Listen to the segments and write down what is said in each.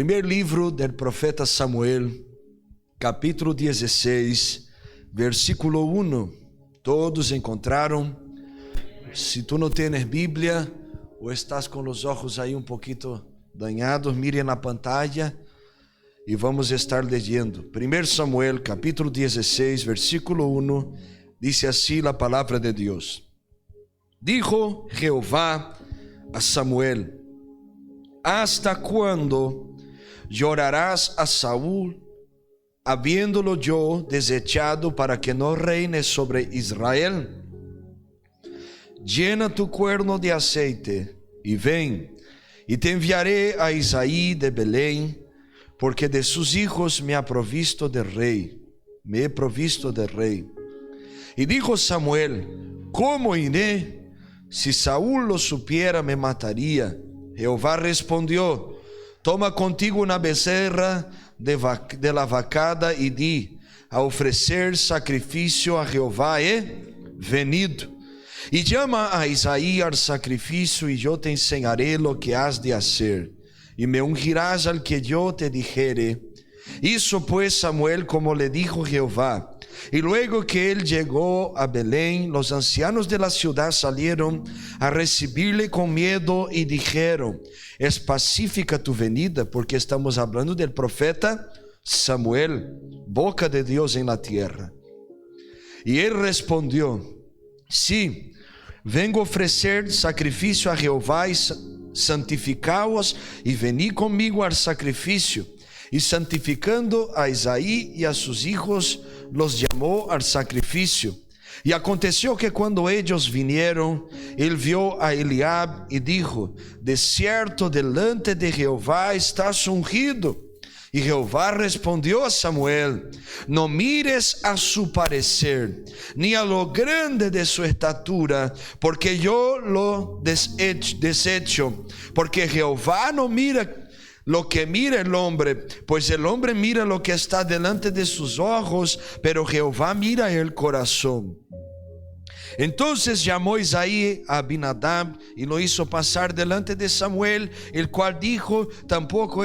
Primeiro livro do profeta Samuel, capítulo 16, versículo 1. Todos encontraram? Se tu não tens Bíblia ou estás com os olhos aí um pouquinho danhados, mire na pantalla e vamos estar lendo. 1 Samuel, capítulo 16, versículo 1, diz assim a palavra de Deus. Dijo Jehová a Samuel: ¿Hasta cuándo llorarás a Saúl, habiéndolo yo desechado para que no reine sobre Israel? Llena tu cuerno de aceite y ven, y te enviaré a Isaí de Belén, porque de sus hijos me he provisto de rey. Y dijo Samuel: ¿Cómo iré? Si Saúl lo supiera, me mataría. Jehová respondió: Toma contigo una becerra de la vacada y di: a ofrecer sacrificio a Jehová he venido. Y llama a Isaí al sacrificio, y yo te enseñaré lo que has de hacer, y me ungirás al que yo te dijere. Hizo pues Samuel como le dijo Jehová. Y luego que él llegó a Belén, los ancianos de la ciudad salieron a recibirle con miedo y dijeron: ¿Es pacífica tu venida? Porque estamos hablando del profeta Samuel, boca de Dios en la tierra. Y él respondió: Sí, vengo a ofrecer sacrificio a Jehová, y santificaos y venid conmigo al sacrificio. Y santificando a Isaí y a sus hijos, los llamó al sacrificio. Y aconteció que cuando ellos vinieron, él vio a Eliab y dijo: De cierto delante de Jehová estás ungido. Y Jehová respondió a Samuel: No mires a su parecer, ni a lo grande de su estatura, porque yo lo desecho. Porque Jehová no mira lo que mira el hombre, pues el hombre mira lo que está delante de sus ojos, pero Jehová mira el corazón. Entonces llamó Isaí a Abinadab y lo hizo pasar delante de Samuel, el cual dijo: Tampoco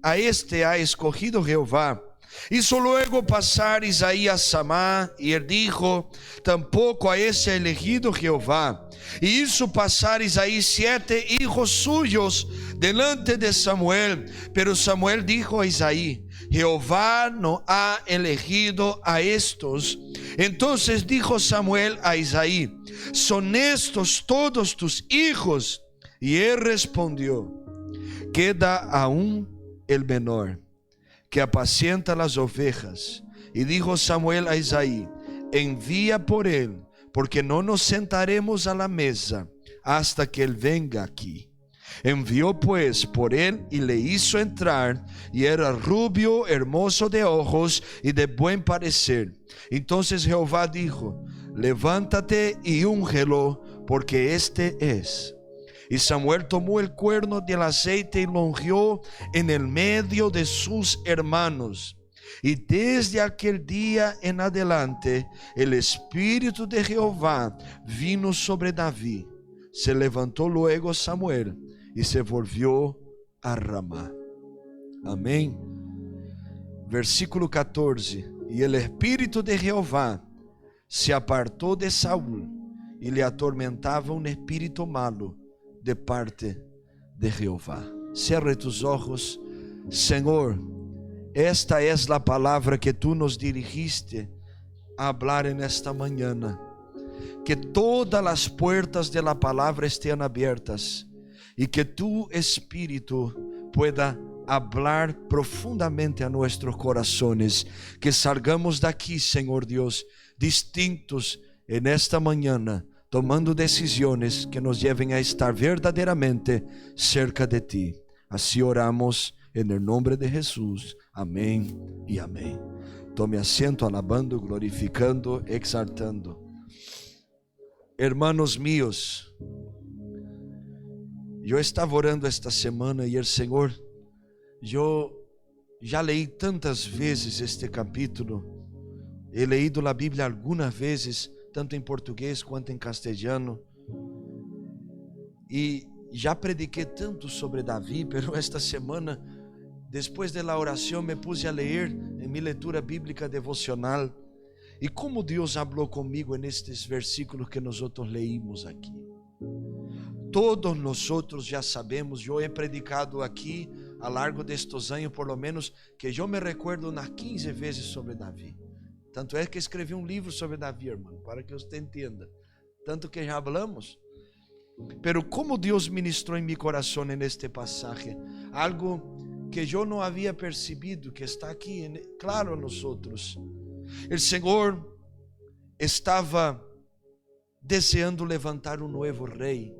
a este ha escogido Jehová. Hizo luego pasar Isaí a Samá, y él dijo: Tampoco a ese ha elegido Jehová. Y hizo pasar Isaí 7 hijos suyos delante de Samuel. Pero Samuel dijo a Isaí: Jehová no ha elegido a estos. Entonces dijo Samuel a Isaí: ¿Son estos todos tus hijos? Y él respondió: Queda aún el menor, que apacienta las ovejas. Y dijo Samuel a Isaí: Envía por él, porque no nos sentaremos a la mesa hasta que él venga aquí. Envió pues por él y le hizo entrar, y era rubio, hermoso de ojos y de buen parecer. Entonces Jehová dijo: Levántate y úngelo, porque este es. Y Samuel tomó el cuerno del aceite y lo ungió en el medio de sus hermanos. Y desde aquel día en adelante el Espíritu de Jehová vino sobre David. Se levantó luego Samuel y se volvió a Ramá. Amén. Versículo 14. Y el Espíritu de Jehová se apartó de Saúl, y le atormentaba un espíritu malo de parte de Jehová. Cierre tus ojos. Señor, esta es la palabra que tú nos dirigiste a hablar en esta mañana. Que todas las puertas de la palabra estén abiertas y que tu Espíritu pueda hablar profundamente a nuestros corazones. Que salgamos de aquí, Señor Dios, distintos en esta mañana, tomando decisiones que nos lleven a estar verdaderamente cerca de ti. Así oramos en el nombre de Jesús. Amén y amén. Tome asiento, alabando, glorificando, exaltando. Hermanos míos, yo estaba orando esta semana y el Señor, yo ya leí tantas veces este capítulo. He leído la Biblia algunas veces, tanto em português quanto em castelhano, e já prediquei tanto sobre Davi, pero esta semana Después de la oración me puse a leer en mi lectura bíblica devocional. Y cómo Dios habló conmigo en estos versículos que nosotros leímos aquí. Todos nosotros ya sabemos, yo he predicado aquí a largo de estos años, por lo menos que yo me recuerdo unas 15 veces sobre David. Tanto es que escreví un libro sobre David, hermano, para que usted entienda. Tanto que ya hablamos. Pero cómo Dios ministró en mi corazón en este pasaje, algo que yo no había percibido, que está aquí claro a nosotros. El Señor estaba deseando levantar un nuevo rey,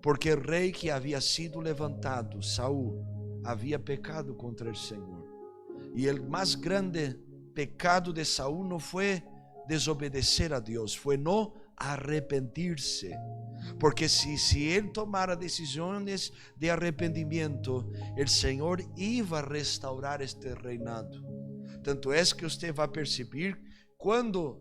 porque el rey que había sido levantado, Saúl, había pecado contra el Señor. Y el más grande pecado de Saúl no fue desobedecer a Dios, fue no arrepentirse. Porque si él tomara decisiones de arrepentimiento, el Señor iba a restaurar este reinado. Tanto es que usted va a percibir cuando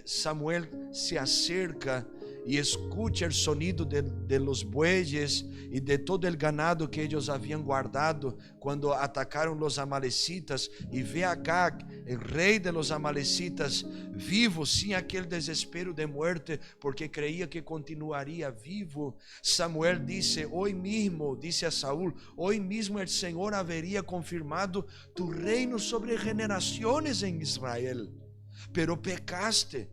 Samuel se acerca y escucha el sonido de los bueyes y de todo el ganado que ellos habían guardado cuando atacaron los amalecitas, y ve a Agag, el rey de los amalecitas, vivo, sin aquel desespero de muerte, porque creía que continuaría vivo. Samuel dice, hoy mismo, dice a Saúl, hoy mismo el Señor habría confirmado tu reino sobre generaciones en Israel, pero pecaste.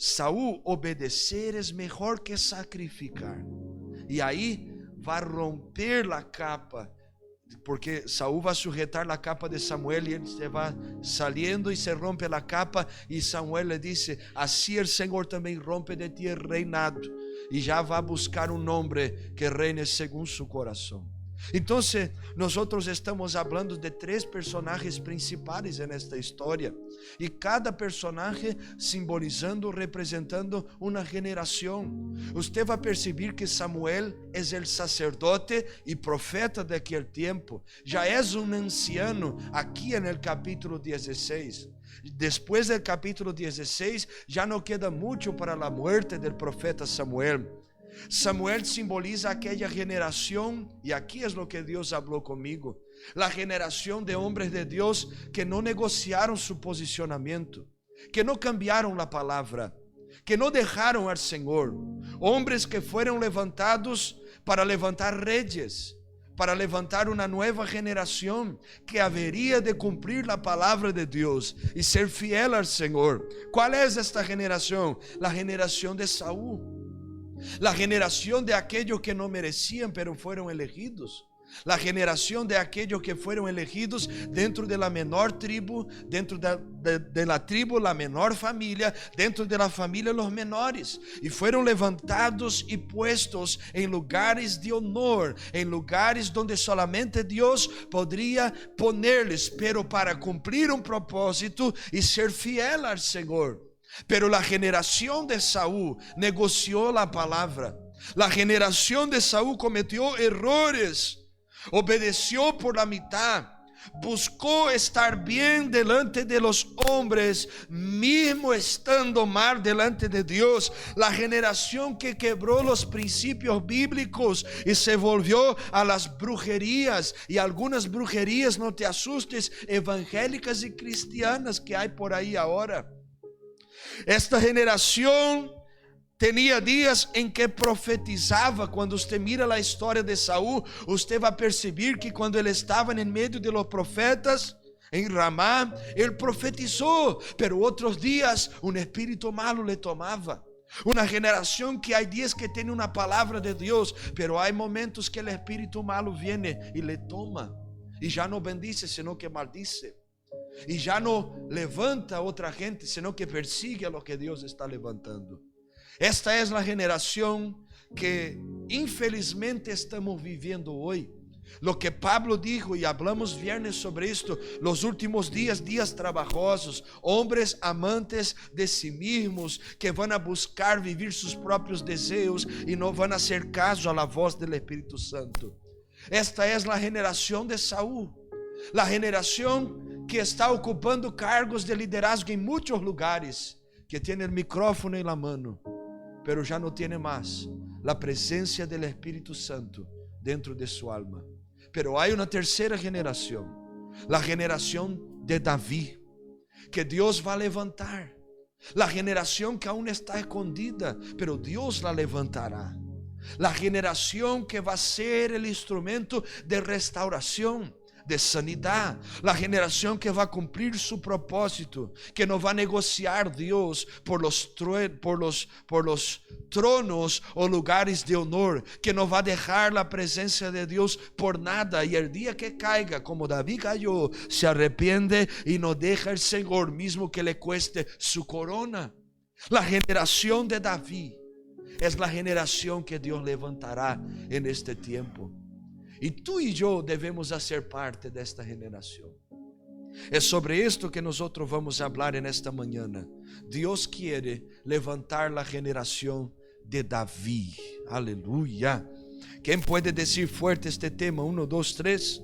Saúl, obedecer es mejor que sacrificar. Y ahí va a romper la capa, porque Saúl va a sujetar la capa de Samuel y él se va saliendo y se rompe la capa, y Samuel le dice, así el Señor también rompe de ti el reinado, y ya va a buscar un hombre que reine según su corazón. Entonces nosotros estamos hablando de 3 personajes principales en esta historia, y cada personaje simbolizando, representando una generación. Usted va a percibir que Samuel es el sacerdote y profeta de aquel tiempo, ya es un anciano aquí en el capítulo 16. Después del capítulo 16 ya no queda mucho para la muerte del profeta Samuel. Samuel simboliza aquella generación, y aquí es lo que Dios habló conmigo, la generación de hombres de Dios que no negociaron su posicionamiento, que no cambiaron la palabra, que no dejaron al Señor, hombres que fueron levantados para levantar reyes, para levantar una nueva generación que habería de cumplir la palabra de Dios y ser fiel al Señor. ¿Cuál es esta generación? La generación de Saúl. La generación de aquellos que no merecían pero fueron elegidos. La generación de aquellos que fueron elegidos dentro de la menor tribu, dentro de la tribu la menor familia, dentro de la familia los menores, y fueron levantados y puestos en lugares de honor, en lugares donde solamente Dios podría ponerles, pero para cumplir un propósito y ser fiel al Señor. Pero la generación de Saúl negoció la palabra. La generación de Saúl cometió errores, obedeció por la mitad, buscó estar bien delante de los hombres, mismo estando mal delante de Dios. La generación que quebró los principios bíblicos y se volvió a las brujerías, y algunas brujerías, no te asustes, evangélicas y cristianas que hay por ahí ahora. Esta generación tenía días en que profetizaba. Cuando usted mira la historia de Saúl, usted va a percibir que cuando él estaba en medio de los profetas en Ramá, él profetizó, pero otros días un espíritu malo le tomaba. Una generación que hay días que tiene una palabra de Dios, pero hay momentos que el espíritu malo viene y le toma, y ya no bendice, sino que maldice. Y ya no levanta a otra gente, sino que persigue a lo que Dios está levantando. Esta es la generación que infelizmente estamos viviendo hoy. Lo que Pablo dijo, y hablamos viernes sobre esto, los últimos días, días trabajosos, hombres amantes de sí mismos, que van a buscar vivir sus propios deseos y no van a hacer caso a la voz del Espíritu Santo. Esta es la generación de Saúl, la generación que está ocupando cargos de liderazgo en muchos lugares, que tiene el micrófono en la mano, pero ya no tiene más la presencia del Espíritu Santo dentro de su alma. Pero hay una tercera generación, la generación de David, que Dios va a levantar. La generación que aún está escondida, pero Dios la levantará. La generación que va a ser el instrumento de restauración, de sanidad. La generación que va a cumplir su propósito, que no va a negociar Dios por los tronos o lugares de honor, que no va a dejar la presencia de Dios por nada, y el día que caiga como David cayó, se arrepiente y no deja el Señor mismo que le cueste su corona. La generación de David es la generación que Dios levantará en este tiempo. Y tú y yo debemos hacer parte de esta generación. Es sobre esto que nosotros vamos a hablar en esta mañana. Dios quiere levantar la generación de David. Aleluya. ¿Quién puede decir fuerte este tema? 1, 2, 3.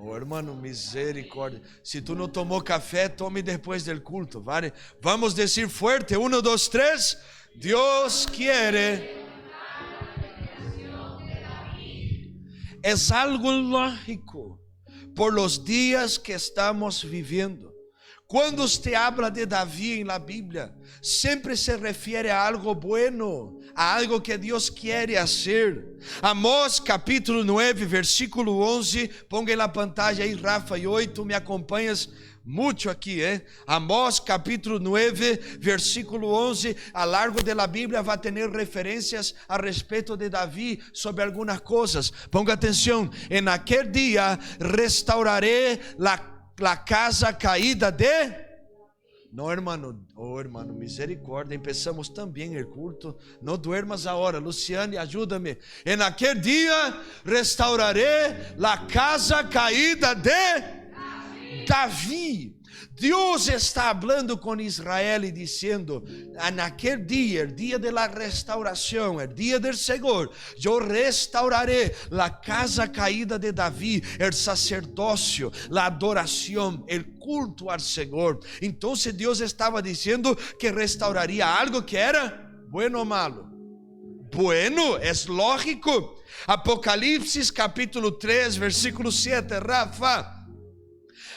Oh, hermano, misericórdia. Si tú no tomó café, tome después del culto, ¿vale? Vamos a decir fuerte. 1, 2, 3. Dios quiere. Es algo lógico por los días que estamos viviendo. Cuando usted habla de David en la Biblia, siempre se refiere a algo bueno, a algo que Dios quiere hacer. Amós capítulo 9, versículo 11, ponga en la pantalla ahí, Rafa, y hoy tú me acompañas mucho aquí, Amós capítulo 9, versículo 11, a largo de la Biblia va a tener referencias a respecto de David sobre algunas cosas. Ponga atención, en aquel día restauraré la casa caída de... No, hermano, oh hermano, misericórdia, empezamos también el culto. No duermas ahora, Luciane, ayúdame. En aquel día restauraré la casa caída de David. Dios está hablando con Israel y diciendo: en aquel día, el día de la restauración, el día del Señor, yo restauraré la casa caída de David, el sacerdocio, la adoración, el culto al Señor. Entonces Dios estaba diciendo que restauraría algo que era bueno o malo. Bueno, es lógico. Apocalipsis capítulo 3, versículo 7, Rafa.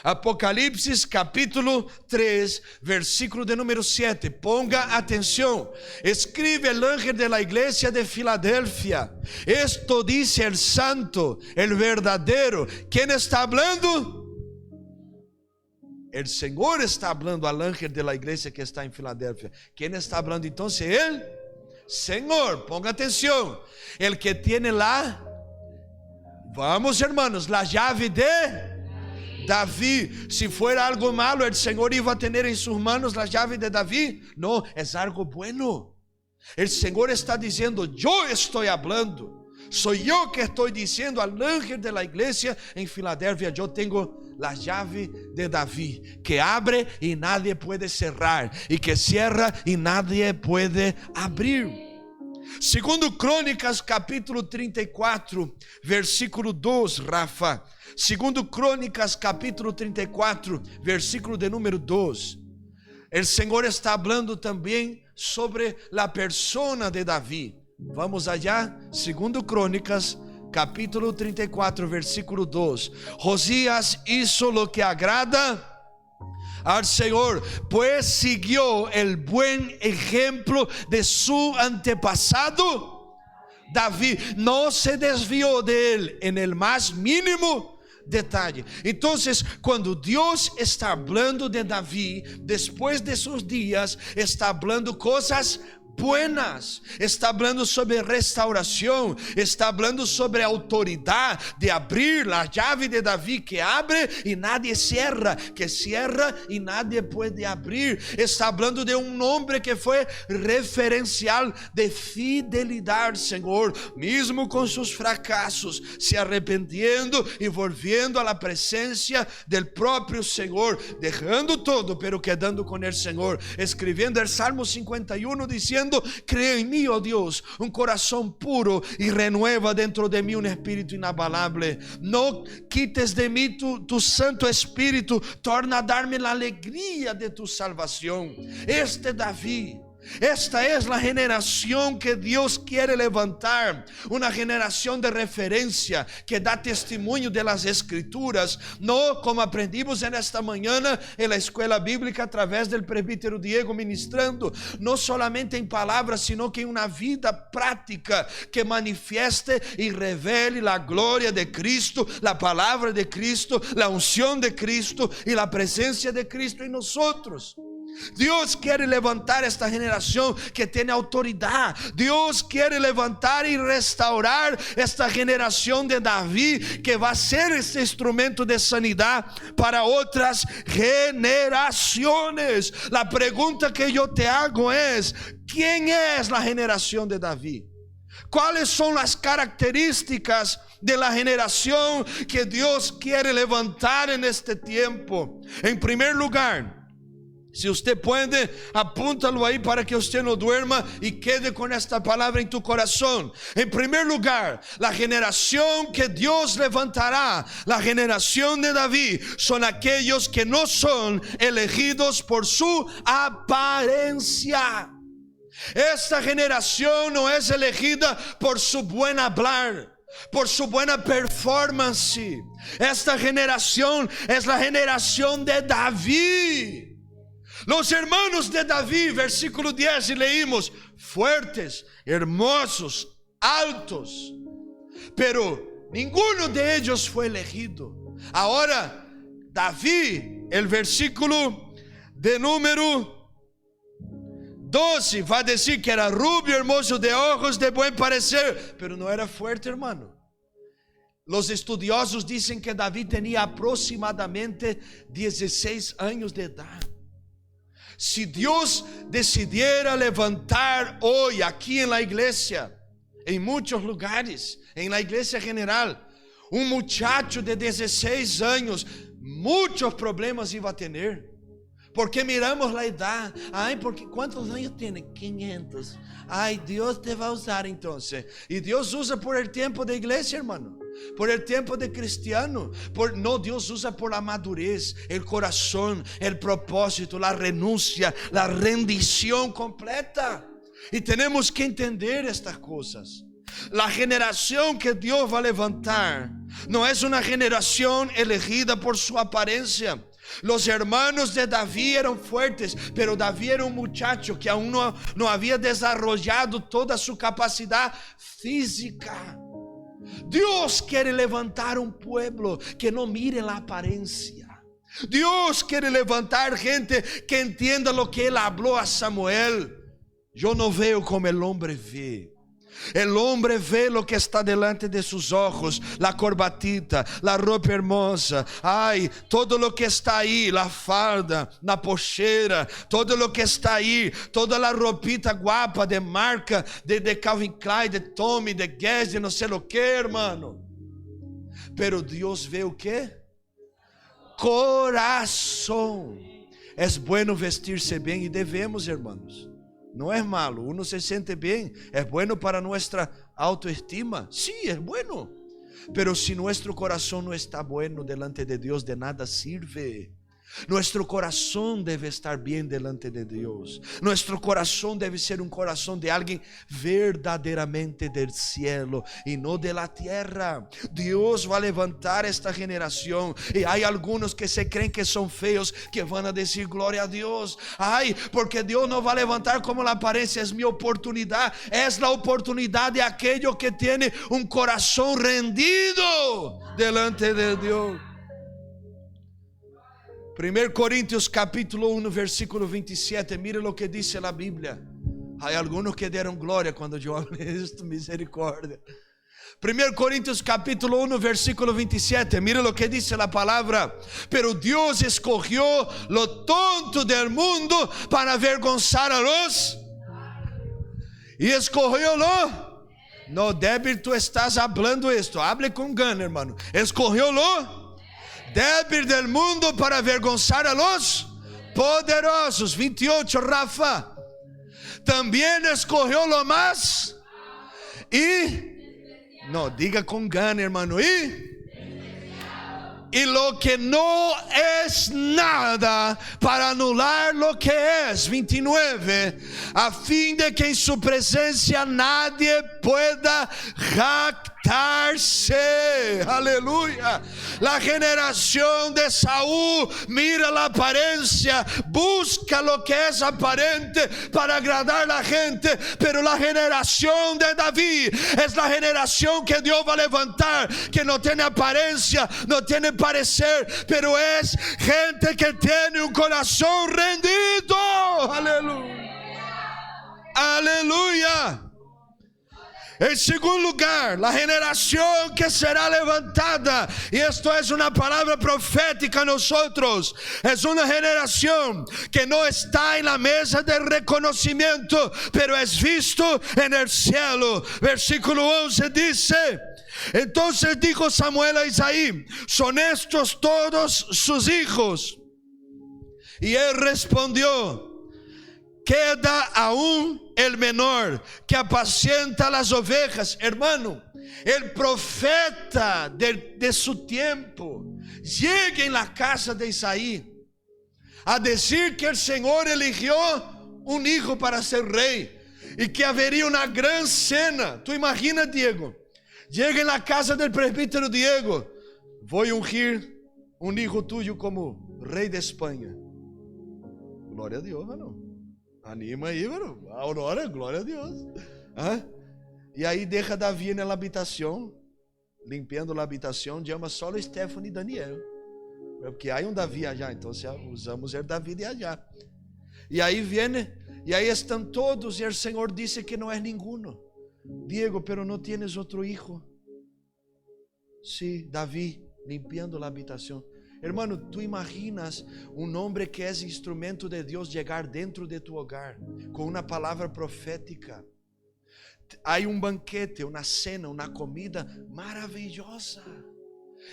Apocalipsis capítulo 3, versículo de número 7. Ponga atención. Escribe el ángel de la iglesia de Filadelfia: esto dice el santo, el verdadero. ¿Quién está hablando? El Señor está hablando al ángel de la iglesia que está en Filadelfia. ¿Quién está hablando entonces? Él, Señor. Ponga atención. El que tiene vamos hermanos, la llave de David. Si fuera algo malo, el Señor iba a tener en sus manos la llave de David. No, es algo bueno. El Señor está diciendo: yo estoy hablando, soy yo que estoy diciendo al ángel de la iglesia en Filadelfia: yo tengo la llave de David, que abre y nadie puede cerrar, y que cierra y nadie puede abrir. Segundo Crônicas capítulo 34, versículo 2, Rafa. Segundo Crônicas capítulo 34, versículo de número 2. El Señor está hablando también sobre la persona de David. Vamos allá. Segundo Crônicas capítulo 34, versículo 2. Josías hizo lo que agrada al Señor, pues siguió el buen ejemplo de su antepasado David. No se desvió de él en el más mínimo detalle. Entonces, cuando Dios está hablando de David, después de sus días, está hablando cosas buenas, está hablando sobre restauración, está hablando sobre autoridad de abrir la llave de David, que abre y nadie cierra, que cierra y nadie puede abrir. Está hablando de un hombre que fue referencial de fidelidad al Señor, mismo con sus fracasos, se arrepentiendo y volviendo a la presencia del propio Señor, dejando todo pero quedando con el Señor, escribiendo el Salmo 51 diciendo: crea en mí, oh Dios, un corazón puro y renueva dentro de mí un espíritu inabalable. No quites de mí tu Santo Espíritu, torna a darme la alegría de tu salvación. Este David Esta es la generación que Dios quiere levantar, una generación de referencia que da testimonio de las Escrituras, no como aprendimos en esta mañana en la escuela bíblica a través del presbítero Diego ministrando, no solamente en palabras, sino que en una vida práctica que manifieste y revele la gloria de Cristo, la palabra de Cristo, la unción de Cristo y la presencia de Cristo en nosotros. Dios quiere levantar esta generación que tiene autoridad. Dios quiere levantar y restaurar esta generación de David, que va a ser este instrumento de sanidad para otras generaciones. La pregunta que yo te hago es: ¿quién es la generación de David? ¿Cuáles son las características de la generación que Dios quiere levantar en este tiempo? En primer lugar, si usted puede, apúntalo ahí para que usted no duerma y quede con esta palabra en tu corazón. En primer lugar, la generación que Dios levantará, la generación de David, son aquellos que no son elegidos por su apariencia. Esta generación no es elegida por su buen hablar, por su buena performance. Esta generación es la generación de David. Los hermanos de David, versículo 10, y leímos: fuertes, hermosos, altos, pero ninguno de ellos fue elegido. Ahora, David, el versículo de número 12, va a decir que era rubio, hermoso de ojos, de buen parecer, pero no era fuerte, hermano. Los estudiosos dicen que David tenía aproximadamente 16 años de edad. Si Dios decidiera levantar hoy aquí en la iglesia, en muchos lugares, en la iglesia general, un muchacho de 16 años, muchos problemas iba a tener. Porque miramos la edad. Ay, porque ¿cuántos años tiene? 500. Ay, Dios te va a usar entonces. Y Dios usa por el tiempo de iglesia, hermano. Por el tiempo de cristiano. No, Dios usa por la madurez, el corazón, el propósito, la renuncia, la rendición completa. Y tenemos que entender estas cosas. La generación que Dios va a levantar no es una generación elegida por su apariencia. Los hermanos de David eran fuertes, pero David era un muchacho que aún no había desarrollado toda su capacidad física. Dios quiere levantar un pueblo que no mire la apariencia. Dios quiere levantar gente que entienda lo que Él habló a Samuel. Yo no veo como el hombre ve. El hombre ve lo que está delante de sus ojos, la corbatita, la ropa hermosa, ay, todo lo que está ahí, la falda, la pochera, todo lo que está ahí, toda la ropita guapa de marca, de Calvin Klein, de Tommy, de Guess, de no sé lo que, hermano. Pero Dios ve o qué? Corazón. Es bueno vestirse bien y debemos, hermanos. No es malo, uno se siente bien, es bueno para nuestra autoestima, sí, es bueno. Pero si nuestro corazón no está bueno delante de Dios, de nada sirve. Nuestro corazón debe estar bien delante de Dios. Nuestro corazón debe ser un corazón de alguien verdaderamente del cielo y no de la tierra. Dios va a levantar esta generación. Y hay algunos que se creen que son feos, que van a decir gloria a Dios. Ay, porque Dios no va a levantar como la apariencia. Es mi oportunidad. Es la oportunidad de aquello que tiene un corazón rendido delante de Dios. 1 Corintios capítulo 1 versículo 27, mire lo que dice la Biblia. Hay algunos que dieron gloria cuando yo hablé esto, misericordia. 1 Corintios capítulo 1 versículo 27, mire lo que dice la palabra. Pero Dios escogió lo tonto del mundo para avergonzar a los. Y escogió lo. No, débil, tú estás hablando esto. Hable con gana, hermano. Escogió lo débil del mundo para avergonzar a los poderosos. 28, Rafa. También escogió lo más. Y no, diga con gana, hermano. y lo que no es nada para anular lo que es. 29, a fin de que en su presencia nadie pueda jactarse. Aleluya. La generación de Saúl mira la apariencia, busca lo que es aparente para agradar a la gente, pero la generación de David es la generación que Dios va a levantar, que no tiene apariencia, no tiene parecer, pero es gente que tiene un corazón rendido. Aleluya. Aleluya. En segundo lugar, la generación que será levantada, y esto es una palabra profética a nosotros, es una generación que no está en la mesa de reconocimiento, pero es visto en el cielo. Versículo 11 dice: entonces dijo Samuel a Isaí: ¿son estos todos sus hijos? Y él respondió: queda aún el menor que apacienta las ovejas. Hermano, el profeta de su tiempo llega en la casa de Isaí a decir que el Señor eligió un hijo para ser rey y que habría una gran cena. Tú imaginas, Diego, llega en la casa del presbítero Diego: voy a ungir un hijo tuyo como rey de España. Gloria a Dios, hermano. Anima aí, mano. Aurora, glória a Deus. E aí deixa Davi na habitação, limpando a habitação, chama só Stephanie e Daniel. Porque há um Davi allá, então usamos o Davi de allá. E aí vem, e aí estão todos, e o Senhor disse que não é ninguno. Diego, pero não tienes outro hijo? Sí, Davi, limpiando a habitação. Hermano, tú imaginas un hombre que es instrumento de Dios llegar dentro de tu hogar con una palabra profética. Hay un banquete, una cena, una comida maravillosa.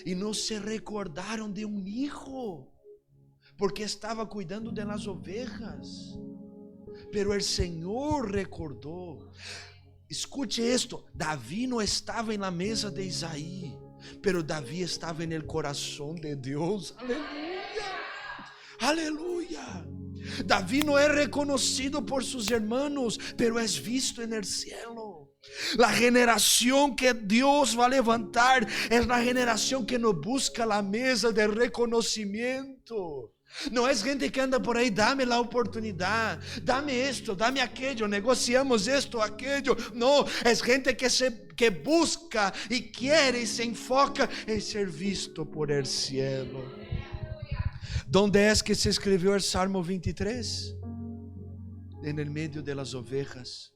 Y no se recordaron de un hijo porque estaba cuidando de las ovejas. Pero el Señor recordó. Escuche esto, Davi no estaba en la mesa de Isaí, pero Davi estava en el corazón de Dios. Aleluya. Aleluya. Davi no es reconocido por sus hermanos, pero es visto en el cielo. La generación que Dios va a levantar es la generación que no busca la mesa de reconocimiento. No es gente que anda por ahí: dame la oportunidad, dame esto, dame aquello, negociamos esto, aquello. No, es gente que busca y quiere y se enfoca en ser visto por el cielo. ¿Dónde es que se escribió el Salmo 23? En el medio de las ovejas.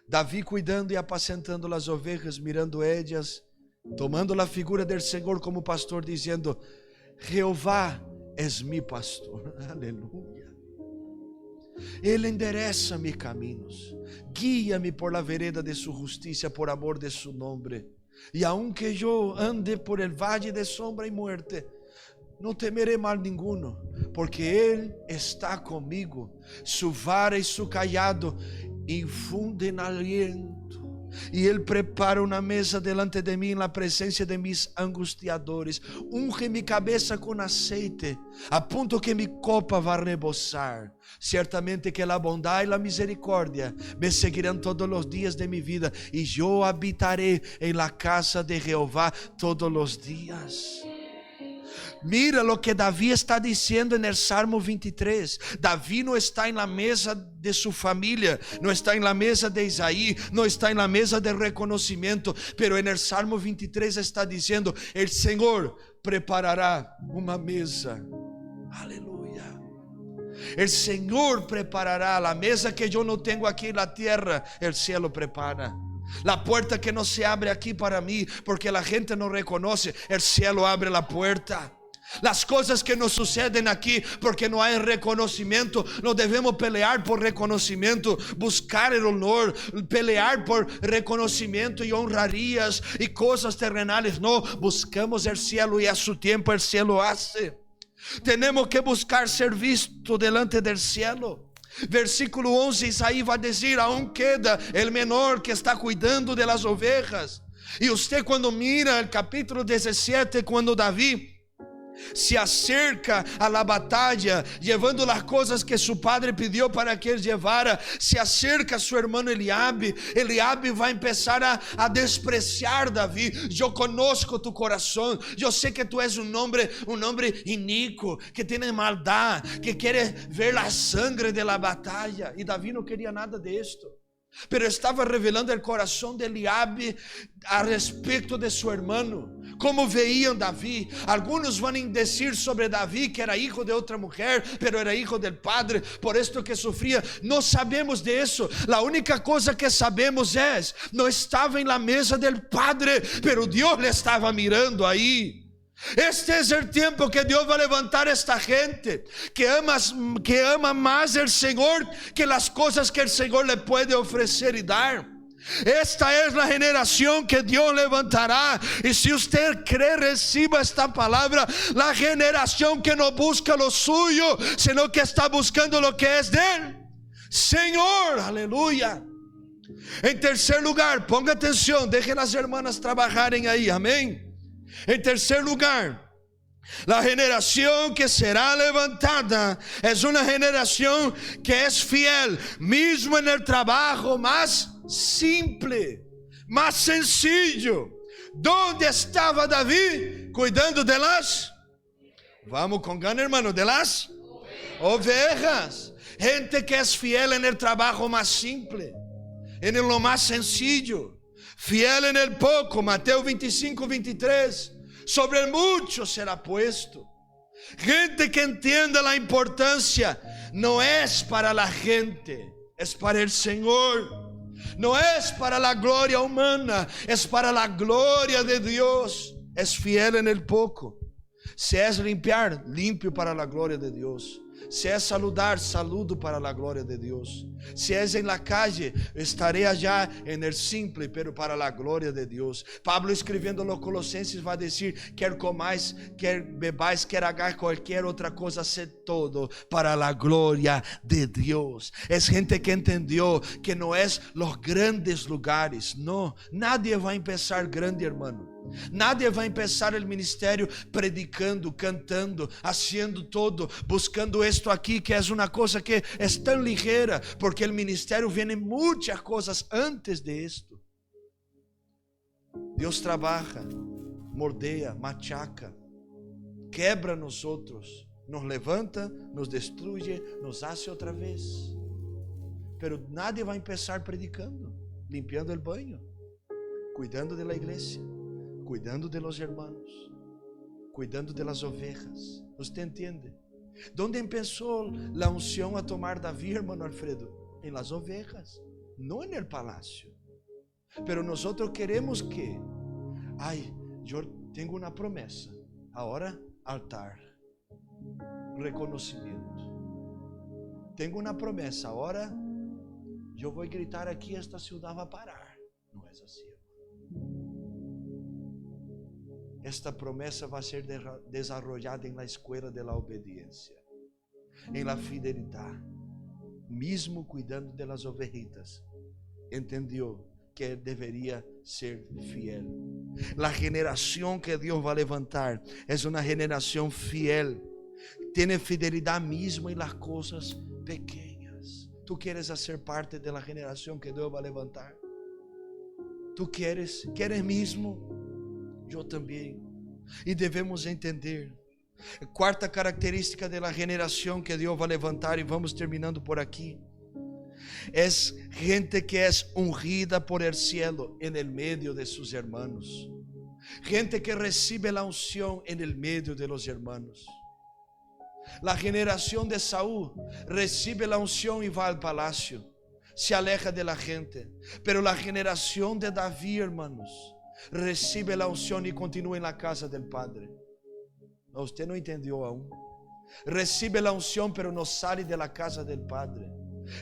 Davi cuidando y apacentando las ovejas, mirando ellas, tomando la figura del Señor como pastor, diciendo: Jehová es mi pastor. Aleluya. Él endereza mis caminos, guíame por la vereda de su justicia, por amor de su nombre. Y aunque yo ande por el valle de sombra y muerte, no temeré mal ninguno, porque Él está conmigo. Su vara y su cayado infunden aliento. Y Él prepara una mesa delante de mí en la presencia de mis angustiadores. Unge mi cabeza con aceite, a punto que mi copa va a rebosar. Ciertamente que la bondad y la misericordia me seguirán todos los días de mi vida, y yo habitaré en la casa de Jehová todos los días. Mira lo que Davi está diciendo en el Salmo 23. Davi no está en la mesa de su familia, no está en la mesa de Isaí, no está en la mesa de reconocimiento, pero en el Salmo 23 está diciendo: el Señor preparará una mesa. Aleluya. El Señor preparará la mesa que yo no tengo aquí en la tierra, el cielo prepara. La puerta que no se abre aquí para mí porque la gente no reconoce, el cielo abre la puerta. Las cosas que nos suceden aquí porque no hay reconocimiento, no debemos pelear por reconocimiento, buscar el honor, pelear por reconocimiento y honrarías y cosas terrenales. No, buscamos el cielo y a su tiempo el cielo hace. Tenemos que buscar ser visto delante del cielo. Versículo 11, Isaí va a decir: aún queda el menor que está cuidando de las ovejas. Y usted cuando mira el capítulo 17, cuando David se acerca a la batalla, llevando las cosas que su padre pidió para que él llevara, se acerca a su hermano Eliabe. Eliabe va a empezar a despreciar David. Yo conozco tu corazón, yo sé que tú eres un hombre inicuo, que tiene maldad, que quiere ver la sangre de la batalla. Y David no quería nada de esto, pero estava revelando o coração de Eliabe a respeito de seu irmão, como veíam Davi. Alguns vão dizer sobre Davi que era hijo de outra mulher, pero era hijo del padre, por esto que sofria. Não sabemos de isso. A única coisa que sabemos é, não estava em la mesa del padre, pero Deus le estava mirando aí. Este es el tiempo que Dios va a levantar a esta gente que ama más el Señor que las cosas que el Señor le puede ofrecer y dar. Esta es la generación que Dios levantará. Y si usted cree, reciba esta palabra. La generación que no busca lo suyo, sino que está buscando lo que es de Él. Señor, aleluya. En tercer lugar, ponga atención, deje las hermanas trabajarem aí, amén. Em terceiro lugar, a geração que será levantada é uma geração que é fiel, mesmo no trabalho mais simples, mais sencillo. ¿Dónde estava Davi? Cuidando de las, vamos com gana, hermano, de las ovejas. Gente que é fiel no trabalho mais simples, en lo mais sencillo. Fiel en el poco, Mateo 25, 23, sobre el mucho será puesto. Gente que entienda la importancia, no es para la gente, es para el Señor. No es para la gloria humana, es para la gloria de Dios. Es fiel en el poco. Se es limpiar, limpio para la gloria de Dios. Se é saludar, saludo para a glória de Deus. Se é em la calle, estarei allá en el simple, pero para a glória de Deus. Pablo escrevendo los Colossenses vai dizer: quer comais, quer bebais, quer hagar qualquer outra coisa, sed todo para a glória de Deus. É gente que entendeu que não é los grandes lugares, não. Nadie vai empezar grande, hermano. Nadie vai empezar o ministério predicando, cantando, haciendo todo, buscando esto aqui, que é uma coisa que é tão ligeira, porque o ministério vem muitas coisas antes de esto. Deus trabalha, mordeia, machaca, quebra nos outros, nos levanta, nos destrui, nos hace outra vez. Pero nadie vai empezar predicando, limpiando o banho, cuidando de la igreja, cuidando de los hermanos, cuidando de las ovejas. ¿Usted entiende? ¿Dónde empezó la unción a tomar David, hermano Alfredo? En las ovejas, no en el palacio. Pero nosotros queremos que, yo tengo una promesa, ahora altar, reconocimiento. Tengo una promesa, ahora yo voy a gritar aquí, esta ciudad va a parar. No es así. Esta promessa vai ser desarrollada em la escuela de la obediencia, em la fidelidade, mesmo cuidando de las ovejitas. Entendeu que ele deveria ser fiel. La generação que Deus vai levantar é uma generação fiel, tem fidelidade mesmo em las coisas pequenas. Tu queres ser parte de la generação que Deus vai levantar? Tu queres mesmo? Eu também. E devemos entender. Quarta característica da geração que Deus vai levantar, e vamos terminando por aqui. É gente que é ungida por el cielo en el medio de sus hermanos. Gente que recibe la unción en el medio de los hermanos. La generación de Saúl recibe la unción y va al palacio. Se aleja de la gente. Pero la generación de David, hermanos, recibe la unción y continúa en la casa del Padre. No, usted no entendió aún. Recibe la unción, pero no sale de la casa del Padre.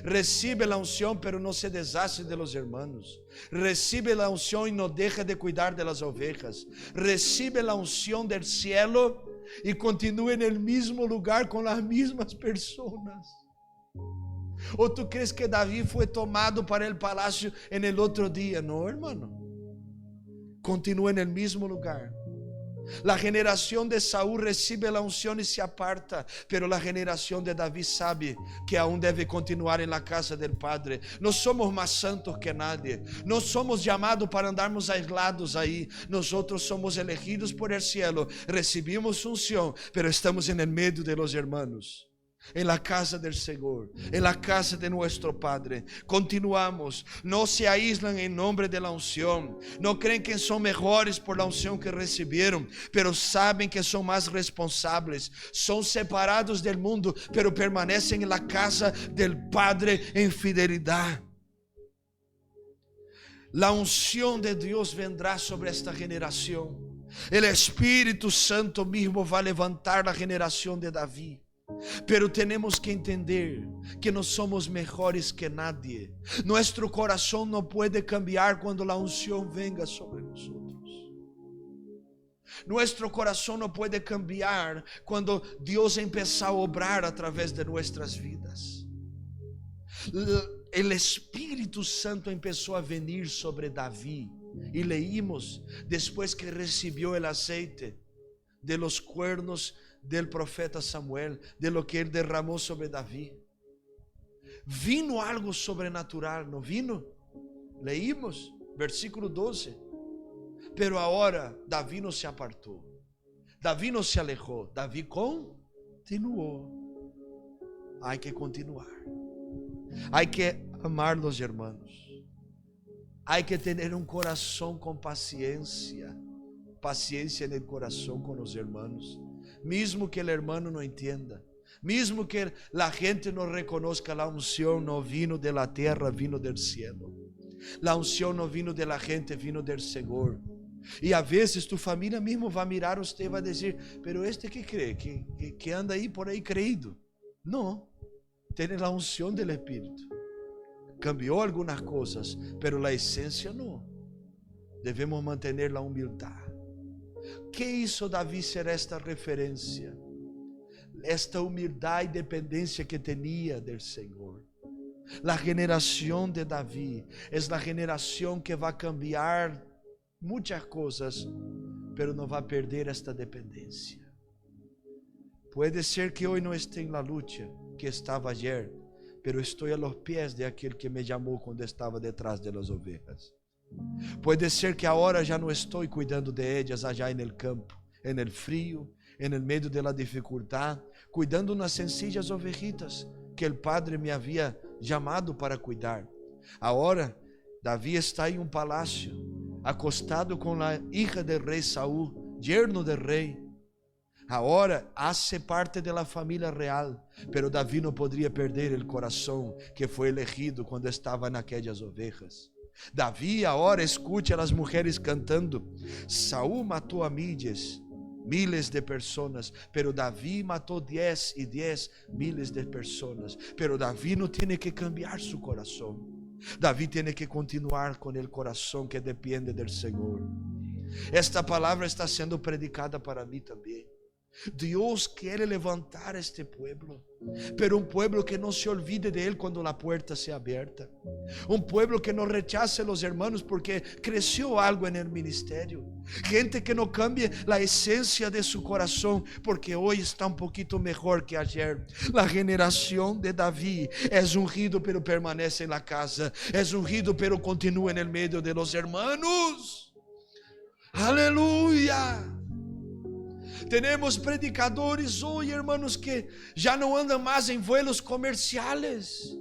Recibe la unción, pero no se deshace de los hermanos. Recibe la unción y no deja de cuidar de las ovejas. Recibe la unción del cielo y continúa en el mismo lugar con las mismas personas. ¿O tú crees que David fue tomado para el palacio en el otro día? No, hermano. Continúa en el mismo lugar. La generación de Saúl recibe la unción y se aparta, pero la generación de David sabe que aún debe continuar en la casa del Padre. No somos más santos que nadie, no somos llamados para andarmos aislados ahí. Nosotros somos elegidos por el cielo, recibimos unción, pero estamos en el medio de los hermanos, en la casa del Señor, en la casa de nuestro Padre. Continuamos, no se aíslan en nombre de la unción, no creen que son mejores por la unción que recibieron, pero saben que son más responsables, son separados del mundo, pero permanecen en la casa del Padre en fidelidad. La unción de Dios vendrá sobre esta generación. El Espíritu Santo mismo va a levantar la generación de David. Pero tenemos que entender que no somos mejores que nadie. Nuestro corazón no puede cambiar cuando la unción venga sobre nosotros. Nuestro corazón no puede cambiar cuando Dios empieza a obrar a través de nuestras vidas. El Espíritu Santo empezó a venir sobre David. Y leímos después que recibió el aceite de los cuernos del profeta Samuel, de lo que él derramó sobre David. Vino algo sobrenatural, ¿no vino? Leímos, versículo 12. Pero ahora David no se apartó, David no se alejó, David continuó. Hay que continuar, hay que amar los hermanos, hay que tener un corazón con paciencia, paciencia en el corazón con los hermanos. Mismo que el hermano no entienda, mismo que la gente no reconozca, la unción no vino de la tierra, vino del cielo. La unción no vino de la gente, vino del Señor. Y a veces tu familia mismo va a mirar a usted y va a decir: pero este que cree, que anda ahí por ahí creído. No, tiene la unción del Espíritu. Cambió algunas cosas, pero la esencia no. Debemos mantener la humildad. ¿Qué hizo David ser esta referencia? Esta humildad y dependencia que tenía del Señor. La generación de David es la generación que va a cambiar muchas cosas, pero no va a perder esta dependencia. Puede ser que hoy no esté en la lucha que estaba ayer, pero estoy a los pies de aquel que me llamó cuando estaba detrás de las ovejas. Puede ser que ahora ya no estoy cuidando de ellas allá en el campo, en el frío, en el medio de la dificultad, cuidando unas sencillas ovejitas que el Padre me había llamado para cuidar. Ahora David está en un palacio, acostado con la hija del rey Saúl, yerno del rey. Ahora hace parte de la familia real, pero David no podría perder el corazón que fue elegido cuando estaba en aquellas ovejas. Davi agora escute as mulheres cantando: Saúl matou a miles de pessoas, pero Davi matou 10 y 10 miles de pessoas. Pero Davi não tem que cambiar seu coração. Davi tem que continuar com o coração que depende do Senhor. Esta palavra está sendo predicada para mim também. Dios quiere levantar este pueblo, pero un pueblo que no se olvide de Él cuando la puerta sea abierta, un pueblo que no rechace a los hermanos porque creció algo en el ministerio, gente que no cambie la esencia de su corazón porque hoy está un poquito mejor que ayer. La generación de David es ungido pero permanece en la casa, es ungido pero continúa en el medio de los hermanos. Aleluya. Tenemos predicadores hoy, hermanos, que ya no andan más en vuelos comerciales.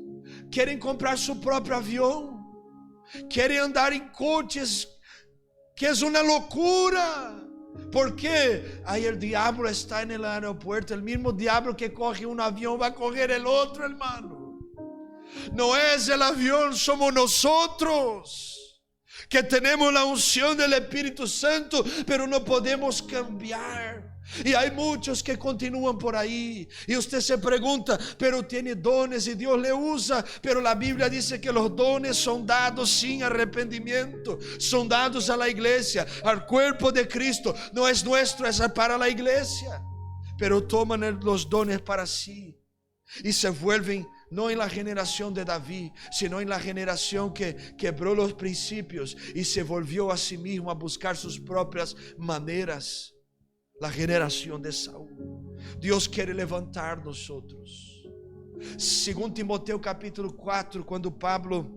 Quieren comprar su propio avión. Quieren andar en coches, que es una locura. ¿Por qué? Ahí el diablo está en el aeropuerto. El mismo diablo que coge un avión va a coger el otro, hermano. No es el avión, somos nosotros, que tenemos la unción del Espíritu Santo, pero no podemos cambiar. Y hay muchos que continúan por ahí y usted se pregunta, pero tiene dones y Dios le usa, pero la Biblia dice que los dones son dados sin arrepentimiento, son dados a la iglesia, al cuerpo de Cristo. No es nuestro, es para la iglesia, pero toman los dones para sí y se vuelven no en la generación de David, sino en la generación que quebró los principios y se volvió a sí mismo a buscar sus propias maneras. la generación de Saúl. Dios quiere levantar nosotros. Segundo Timoteo capítulo 4, quando Pablo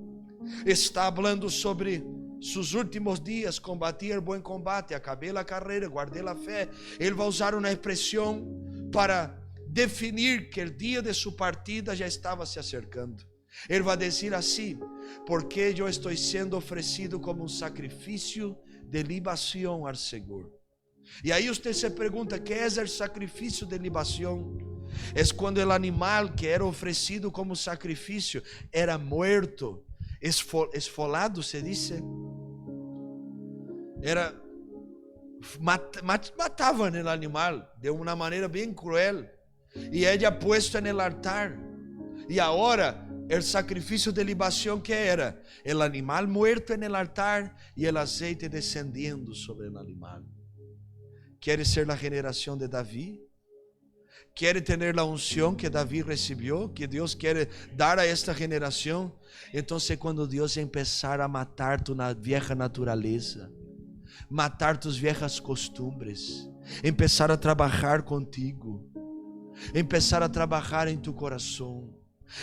está falando sobre sus últimos dias, combati el buen combate, acabei a carreira, guardei a fé. Ele vai usar uma expressão para definir que o dia de sua partida já estava se acercando. Ele vai dizer assim: porque eu estou sendo oferecido como um sacrifício de libação ao Senhor. E aí você se pergunta, ¿qué es el sacrificio de libación? Es cuando el animal que era ofrecido como sacrificio era muerto, esfolado se dice. Mataban el animal de una manera bien cruel y ella puesto en el altar. Y ahora el sacrificio de libación, que era el animal muerto en el altar y el aceite descendiendo sobre el animal. ¿Quiere ser la generación de David? ¿Quiere tener la unción que David recibió? Que Dios quiere dar a esta generación. Entonces cuando Dios empezar a matar tu vieja naturaleza, matar tus viejas costumbres, empezar a trabajar contigo, empezar a trabajar en tu corazón,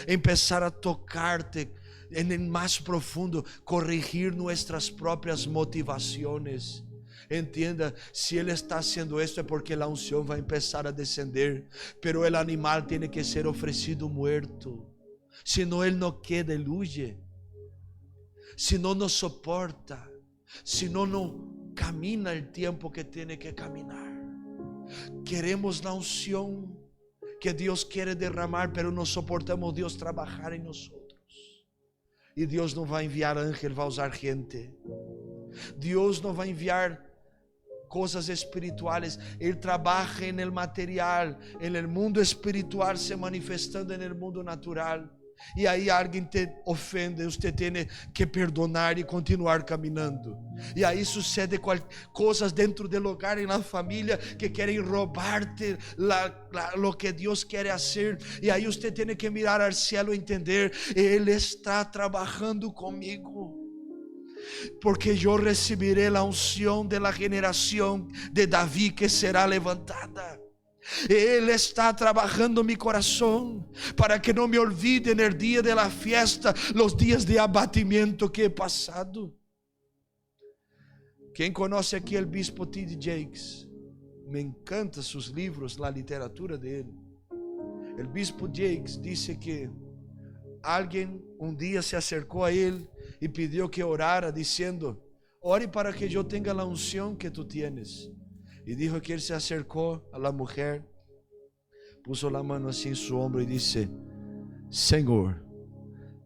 empezar a tocarte en el más profundo, corregir nuestras propias motivaciones. Entenda, se ele está haciendo esto é porque a unção vai começar a descender, pero el animal tiene que ser ofrecido muerto, senão ele não queda, ele huye, senão não soporta, senão não camina o tempo que tiene que caminar. Queremos la unção que Deus quer derramar, pero não soportamos Deus trabalhar em nós. E Deus não vai enviar ángel, vai usar gente. Deus não vai enviar coisas espirituales, Ele trabalha en el material, en el mundo espiritual se manifestando en el mundo natural. E aí alguém te ofende, você tem que perdonar e continuar caminhando. E aí sucede coisas dentro do lugar, na família, que querem roubar-te lo que Deus quer fazer. E aí você tem que mirar ao céu e entender, Ele está trabalhando comigo. Porque eu recibiré a unção de la generação de David que será levantada. Ele está trabalhando mi coração para que não me olvide no dia de la fiesta los dias de abatimiento que he passado. Quem conhece aqui o bispo T.D. Jakes? Me encanta seus livros, a literatura dele. O bispo Jakes disse que alguém dia se acercou a ele e pediu que orara, dizendo: ore para que eu tenha a unção que tu tienes. E dijo que ele se acercou a la mujer, puso la mano assim em su ombro e disse: Senhor,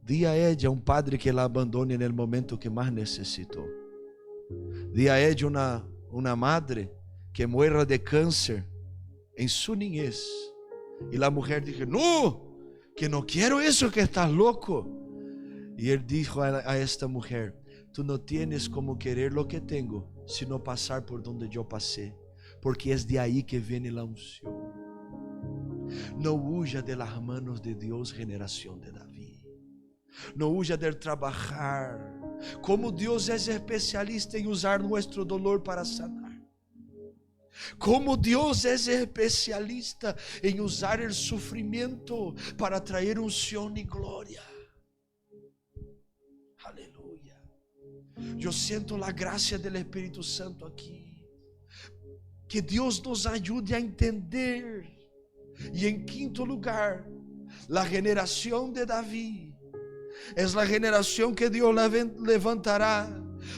di a ella um padre que la abandone en el momento que mais necessitou. Di a ella uma madre que muera de câncer em su niñez. E la mujer dijo: no, que não quero isso, que estás louco. E ele dijo a esta mujer: tu não tienes como querer lo que tengo, sino passar por donde eu passei, porque es de aí que viene la unción. No huya de las manos de Dios, generación de David. No huya del trabajar. Como Dios es especialista en usar nuestro dolor para sanar. Como Dios es especialista en usar el sufrimiento para traer unción y gloria. Aleluya. Yo siento la gracia del Espíritu Santo aquí. Que Deus nos ajude a entender. E em quinto lugar, a geração de Davi é a geração que Deus levantará,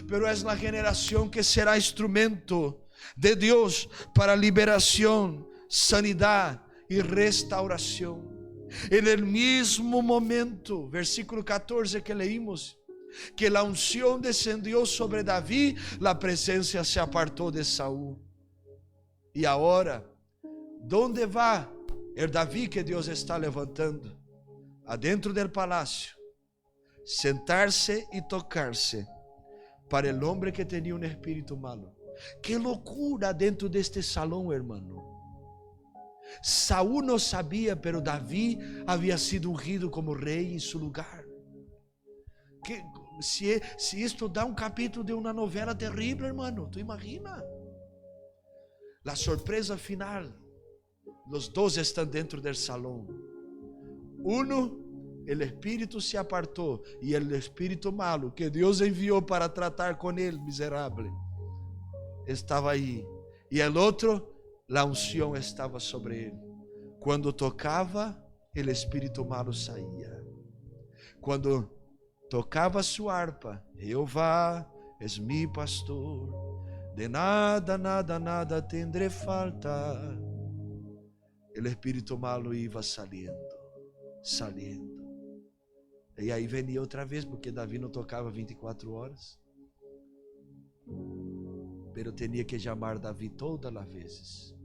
pero é a geração que será instrumento de Deus para liberação, sanidade e restauração. En el mismo momento, versículo 14 que leímos, que a unção descendió sobre Davi, a presença se apartou de Saúl. E agora, ¿dónde va el David que Deus está levantando? Adentro del palacio, sentar-se e tocar-se para el hombre que tenía un espíritu malo. Que loucura dentro deste salão, hermano. Saúl não sabia, pero Davi havia sido ungido como rei em seu lugar. Se isto dá um capítulo de uma novela terrível, hermano, tu imagina? La sorpresa final. Los dos están dentro del salón. Uno, el espíritu se apartó y el espíritu malo que Dios envió para tratar con él, miserable, estaba ahí. Y el otro, la unción estaba sobre él. Cuando tocaba, el espíritu malo saía. Cuando tocaba su arpa, Jehová es mi pastor, de nada, nada, nada tendré falta. El espíritu malo iba saliendo. E aí venia outra vez, porque Davi não tocava 24 horas. Pero tinha que chamar Davi todas as vezes.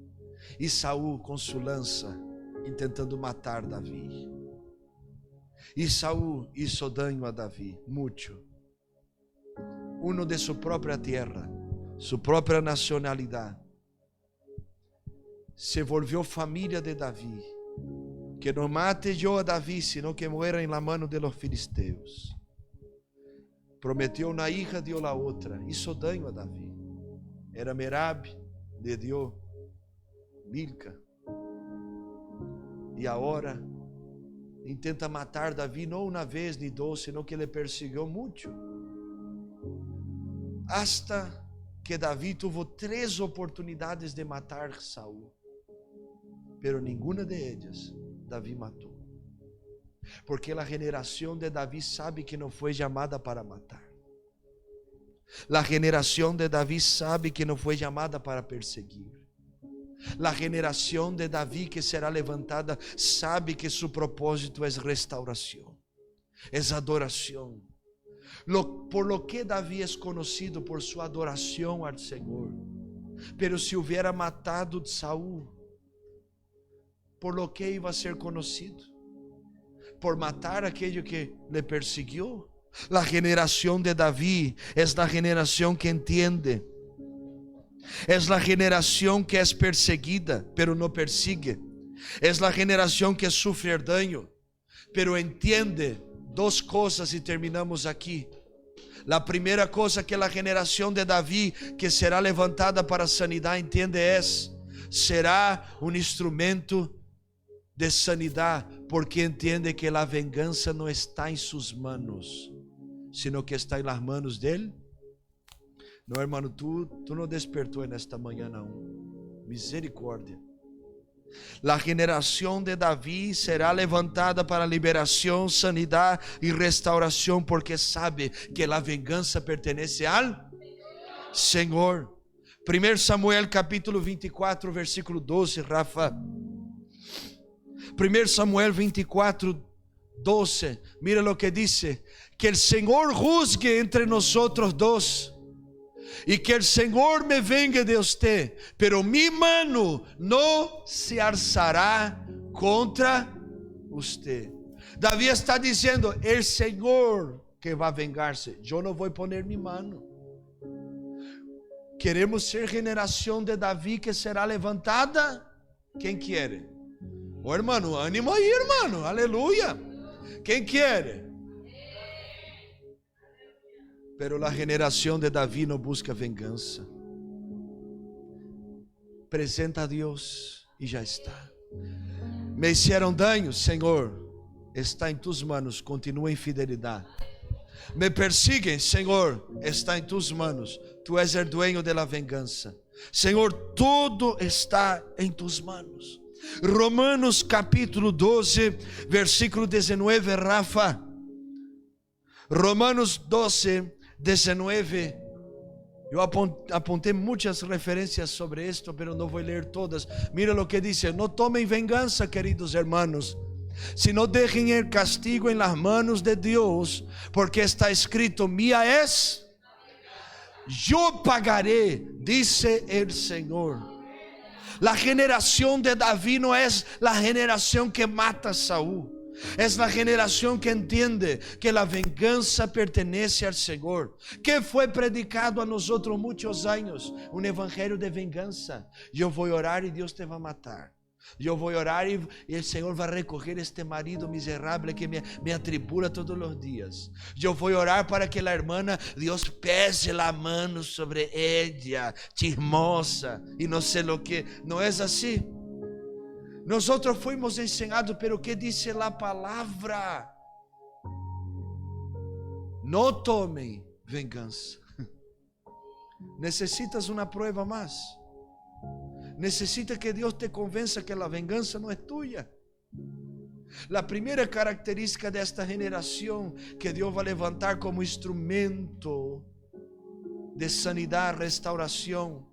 E Saul com sua lança, intentando matar Davi. E Saul hizo daño a Davi, mucho. Uno de sua própria terra, sua própria nacionalidade. Se volvió família de Davi. Que no mate yo a Davi, sino que muera en la mano de los filisteos. Prometió una hija, dio la otra. Hizo daño a Davi. Era Merab, le dio Milca. Y ahora intenta matar Davi, no una vez ni dos, sino que le persiguió mucho. Hasta que Davi tuvo 3 oportunidades de matar Saúl. Pero ninguna de ellas Davi matou. Porque a geração de Davi sabe que não foi chamada para matar. A geração de Davi sabe que não foi chamada para perseguir. A geração de Davi que será levantada sabe que seu propósito é restauração, é adoração. Por lo que Davi é conhecido por sua adoração ao Senhor. Pero se hubiera matado Saúl, por lo que iba a ser conocido? Por matar aquello que le persiguió. La generación de David es la generación que entiende. Es la generación que es perseguida, pero no persigue. Es la generación que sufre daño, pero entiende 2 cosas y terminamos aquí. La primera cosa que la generación de David, que será levantada para sanidad, entiende es: será un instrumento de sanidade, porque entende que a vengança não está em suas manos, sino que está em las manos dele. Não, hermano, tu não despertou nesta manhã, não. Misericórdia. A geração de Davi será levantada para liberação, sanidade e restauração, porque sabe que a vengança pertence ao Senhor. 1 Samuel capítulo 24, versículo 12, Rafa. 1 Samuel 24, 12, mira lo que dice: que el Señor juzgue entre nosotros dos, y que el Señor me vengue de usted, pero mi mano no se alzará contra usted. David está diciendo: el Señor que va a vengarse, yo no voy a poner mi mano. Queremos ser generación de David que será levantada. ¿Quién quiere? Oh, hermano, ánimo aí, hermano, aleluya. Quem quer? Pero a geração de Davi não busca vingança. Presenta a Deus e já está. Me hicieron daño, Senhor, está em tus manos, continua em fidelidade. Me persiguen, Senhor, está em tus manos, tu és o dueño de la vengança. Senhor, todo está em tus manos. Romanos capítulo 12, versículo 19, Rafa. Romanos 12, 19. Eu apontei muitas referências sobre esto, pero não vou ler todas. Mira lo que dice: no tomen venganza, queridos hermanos, sino dejen el castigo en las manos de Dios, porque está escrito: mía es, yo pagaré, dice el Señor. La generación de David no es la generación que mata a Saúl. Es la generación que entiende que la venganza pertenece al Señor. Que fue predicado a nosotros muchos años, un evangelio de venganza. Yo voy a orar y Dios te va a matar. Eu vou orar e o Senhor vai recoger este marido miserável que me atribula todos os dias. Eu vou orar para que a irmã, Deus pese a mão sobre ela, chismosa e não sei o que. Não é assim. Nós fomos ensinados, pero que diz a palavra? Não tomem vingança. Necessitas uma prova mais. Necesita que Dios te convenza que la venganza no es tuya. La primera característica de esta generación que Dios va a levantar como instrumento de sanidad, restauración,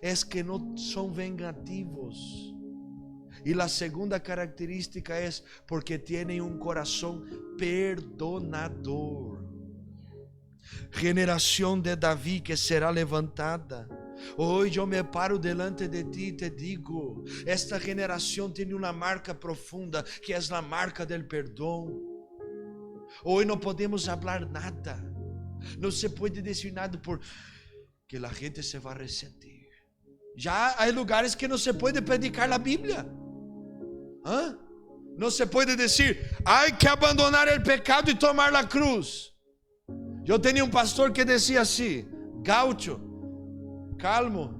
es que no son vengativos. Y la segunda característica es porque tienen un corazón perdonador. Generación de David que será levantada. Hoje eu me paro delante de ti e te digo, esta geração tem uma marca profunda, que é a marca del perdão. Hoje não podemos falar nada, não se pode dizer nada porque a gente se vai ressentir. Já há lugares que não se pode predicar a Bíblia. Não se pode dizer, há que abandonar o pecado e tomar a cruz. Eu tinha um pastor que dizia assim, gaucho, calmo,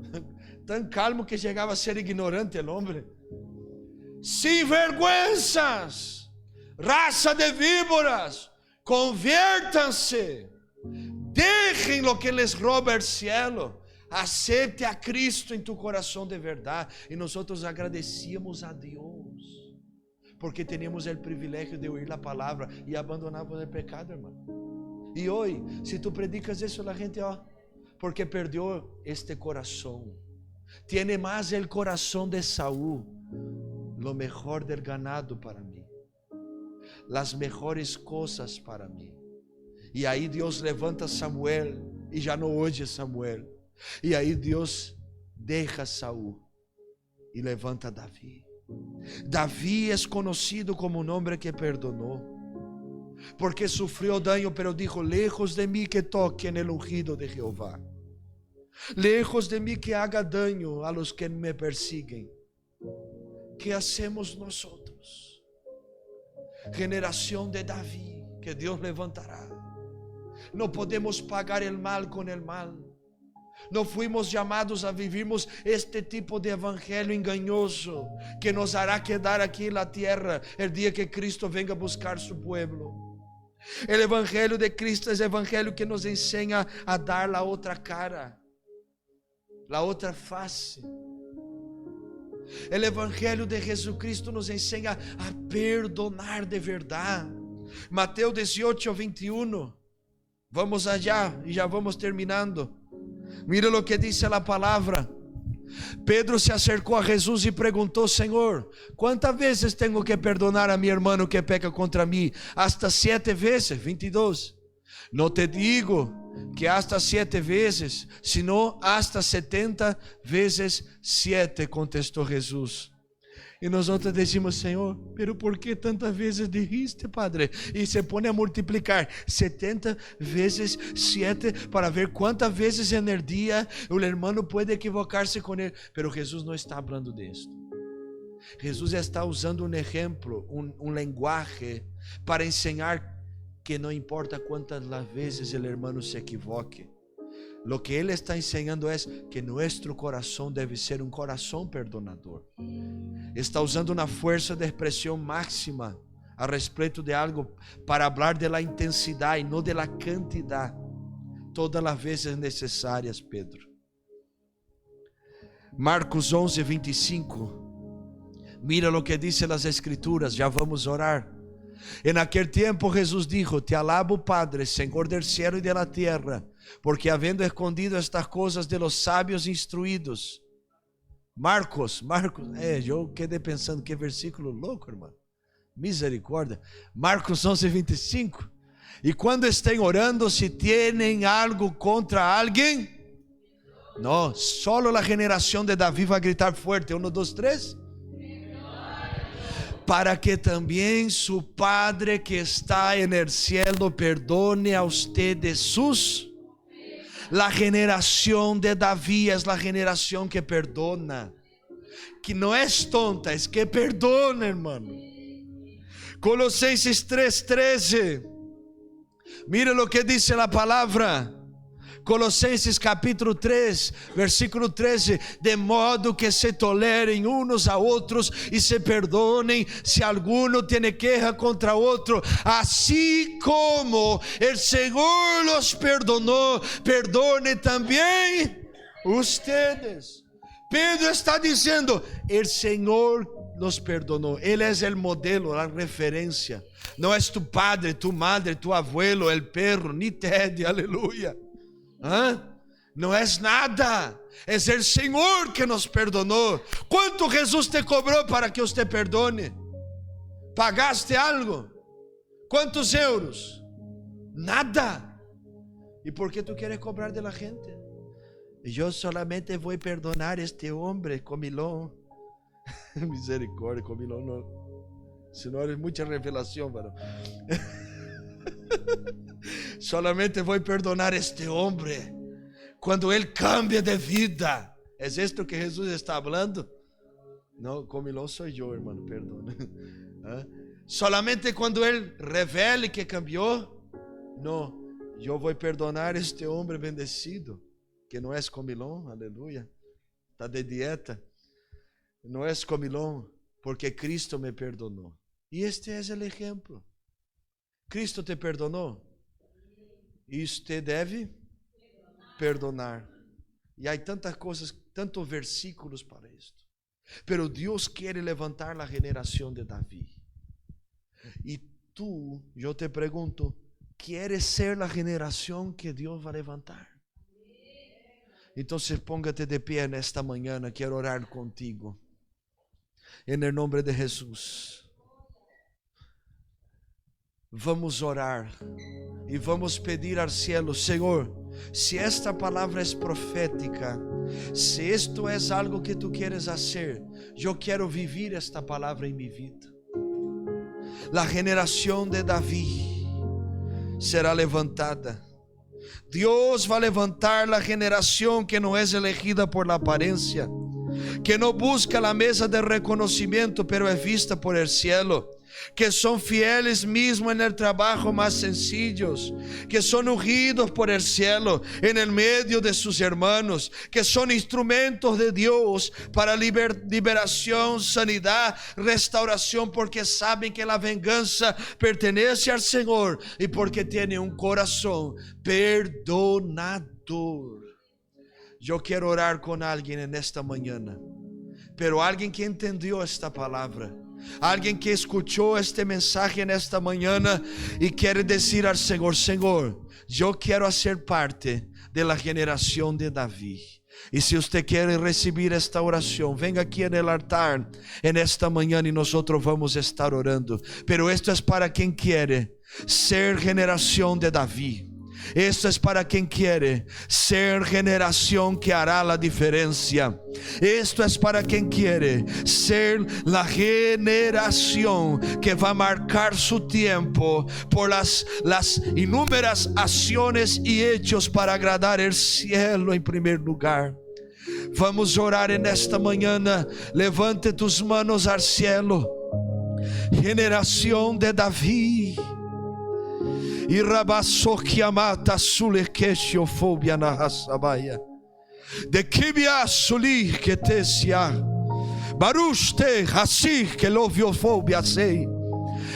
tão calmo que chegava a ser ignorante o homem. Sem vergüenzas, raça de víboras, convértanse, deixem lo que les roba o cielo, acepte a Cristo em tu coração de verdade. E nós agradecíamos a Deus, porque tínhamos o privilégio de ouvir a palavra e abandonávamos o pecado, irmão. E hoje, se tu predicas isso, a gente, porque perdeu este coração. Tiene mais el coração de Saúl, lo mejor del ganado para mim, las mejores cosas para mim. E aí Deus levanta Samuel, e já não hoje Samuel. E aí Deus deixa Saúl e levanta Davi. Davi é conhecido como um homem que perdonou, porque sufrió daño, pero dijo, lejos de mí que toque en el ungido de Jehová. Lejos de mí que haga daño a los que me persiguen. ¿Qué hacemos nosotros? Generación de David, que Dios levantará. No podemos pagar el mal con el mal. No fuimos llamados a vivirmos este tipo de evangelio engañoso que nos hará quedar aquí en la tierra el día que Cristo venga a buscar su pueblo. El evangelio de Cristo es el evangelio que nos enseña a dar la otra cara, la otra face. El evangelio de Jesucristo nos enseña a perdonar de verdad. Mateo 18, 21. Vamos allá y ya vamos terminando. Mira lo que dice la palabra. Pedro se acercou a Jesus e perguntou, Senhor, quantas vezes tenho que perdonar a meu irmão que peca contra mim? Hasta 7 vezes, 22. Não te digo que hasta 7 vezes, sino hasta 70 vezes 7, contestou Jesus. E nós decimos, Senhor, pero por que tantas vezes dijiste, Padre? E se põe a multiplicar 70 vezes 7 para ver quantas vezes en el dia o hermano pode equivocar-se com ele. Pero Jesus não está falando disso. Jesus está usando um exemplo, um linguagem para ensinar que não importa quantas vezes o hermano se equivoque. Lo que ele está ensinando é que nosso coração deve ser um coração perdonador. Está usando uma força de expressão máxima a respeito de algo para falar de la intensidade e não de la cantidade. Todas as vezes necessárias, Pedro. Marcos 11, 25. Mira lo que dicen las escrituras, já vamos orar. En aquel tiempo Jesús dijo, te alabo Padre, Señor del cielo y de la tierra, porque habiendo escondido estas cosas de los sabios instruidos. Marcos, eu quedei pensando, que versículo louco, irmão. Misericórdia. Marcos 11, 25. E quando estén orando, si tienen algo contra alguien, no, solo la generación de David va a gritar fuerte. 1, 2, 3. Para que también su Padre que está en el cielo perdone a ustedes sus. La generación de David es la generación que perdona. que no es tonta, es que perdona, hermano. Colosenses 3:13. Mira lo que dice la palabra. Colossenses capítulo 3, versículo 13, de modo que se toleren unos a otros y se perdonen si alguno tiene queja contra otro, así como el Señor los perdonó, perdone también ustedes. Pedro está diciendo, el Señor nos perdonó, Él es el modelo, la referencia. No es tu padre, tu madre, tu abuelo, el perro, ni Teddy, aleluya. No es nada, es el Señor que nos perdonó. ¿Cuánto Jesús te cobró para que usted perdone? ¿Pagaste algo? ¿Cuántos euros? Nada. ¿Y por qué tú quieres cobrar de la gente? Yo solamente voy a perdonar a este hombre, comilón. Misericordia, comilón no. Si no es mucha revelación, pero solamente voy a perdonar a este hombre cuando él cambie de vida. ¿Es esto que Jesús está hablando? No, comilón soy yo, hermano, perdón. Solamente cuando él revele que cambió. No, yo voy a perdonar a este hombre bendecido, que no es comilón, aleluya. Está de dieta. No es comilón, porque Cristo me perdonó. Y este es el ejemplo. Cristo te perdonó. E usted deve perdonar. E há tantas coisas, tantos versículos para isto. Pero Deus quer levantar a geração de Davi. E tu, eu te pergunto, ¿quieres ser a geração que Deus vai levantar? Então, póngate de pé nesta manhã. Quero orar contigo. Em nome de Jesus. Vamos orar e vamos pedir ao cielo, Senhor, se esta palavra é profética, se isto é algo que tu quieres hacer, eu quero viver esta palavra em minha vida. A geração de Davi será levantada. Deus vai levantar a geração que não é elegida por la aparência, que não busca a mesa de reconhecimento, pero é vista por el cielo. Que son fieles mismo en el trabajo más sencillos, que son ungidos por el cielo en el medio de sus hermanos, que son instrumentos de Dios para liberación, sanidad, restauración, porque saben que la venganza pertenece al Señor y porque tienen un corazón perdonador. Yo quiero orar con alguien en esta mañana, pero alguien que entendió esta palabra, alguien que escuchó este mensaje en esta mañana y quiere decir al Señor, Señor, yo quiero hacer parte de la generación de David. Y si usted quiere recibir esta oración, venga aquí en el altar en esta mañana y nosotros vamos a estar orando. Pero esto es para quien quiere ser generación de David. Esto es para quien quiere ser generación que hará la diferencia. Esto es para quien quiere ser la generación que va a marcar su tiempo por las inúmeras acciones y hechos para agradar el cielo en primer lugar. Vamos orar en esta mañana. Levante tus manos al cielo. Generación de David. E rabasokiamata sulekeshofobia na hasabaya. De kibia suli ketesia. Baruste hasik que loviofobia sei.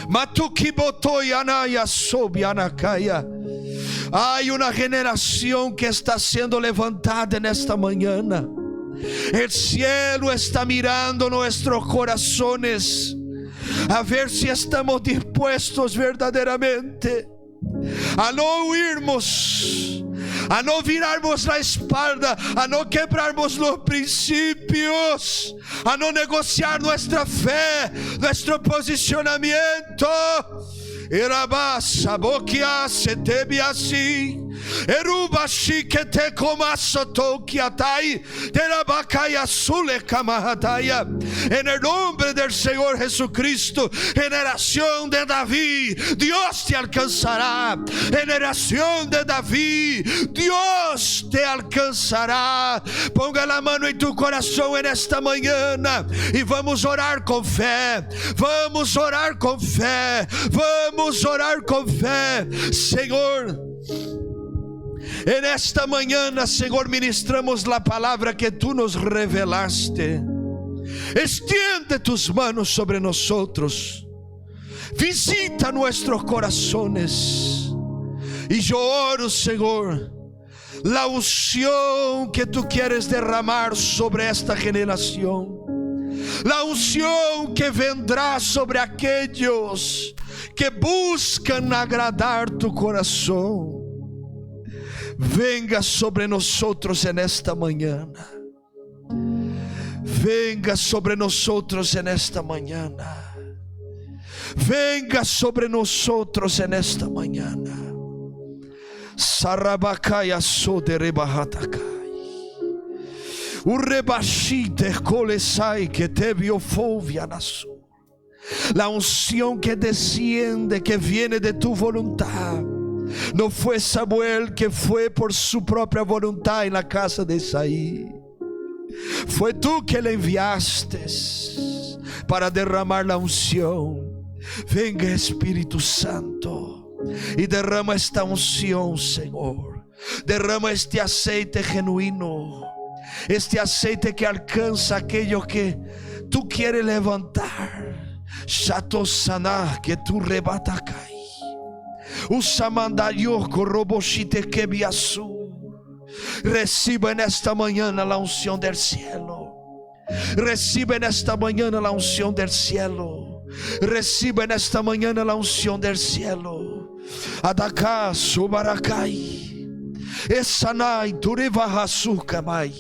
Matukibotoy anaya sobia nakaya. Hay una generación que está siendo levantada nesta mañana. El cielo está mirando nuestros corazones a ver si estamos dispuestos verdaderamente a no huirmos, a no virarmos la espalda, a no quebrarmos los principios, a no negociar nuestra fe, nuestro posicionamiento. Erubashi que te comasoto kiatai, terabacai azule kamahataya. En el nombre del Señor Jesucristo, generación de David, Dios te alcanzará. Generación de David, Dios te alcanzará. Ponga la mano en tu corazón en esta mañana y vamos a orar con fe. Vamos a orar con fe. Vamos a orar con fe. Señor, en esta mañana, Señor, ministramos la palabra que tú nos revelaste. Extiende tus manos sobre nosotros. Visita nuestros corazones. Y yo oro, Señor, la unción que tú quieres derramar sobre esta generación. La unción que vendrá sobre aquellos que buscan agradar tu corazón. Venga sobre nosotros en esta mañana. Venga sobre nosotros en esta mañana. Venga sobre nosotros en esta mañana. Sarabakaya soderebahatakai. Urebashite kolesai que te biofobia nasu. La unción que desciende, que viene de tu voluntad. No fue Samuel que fue por su propia voluntad en la casa de Isaí. Fue tú que le enviaste para derramar la unción. Venga Espíritu Santo y derrama esta unción, Señor. Derrama este aceite genuino, este aceite que alcanza aquello que tú quieres levantar. Shato sana que tú rebatacai. Usamandayo koroboshite kebiasu. Reciba en esta mañana la unción del cielo. Reciba en esta mañana la unción del cielo. Reciba en esta mañana la unción del cielo. Adaka subarakai. Esanai turivahasukamai.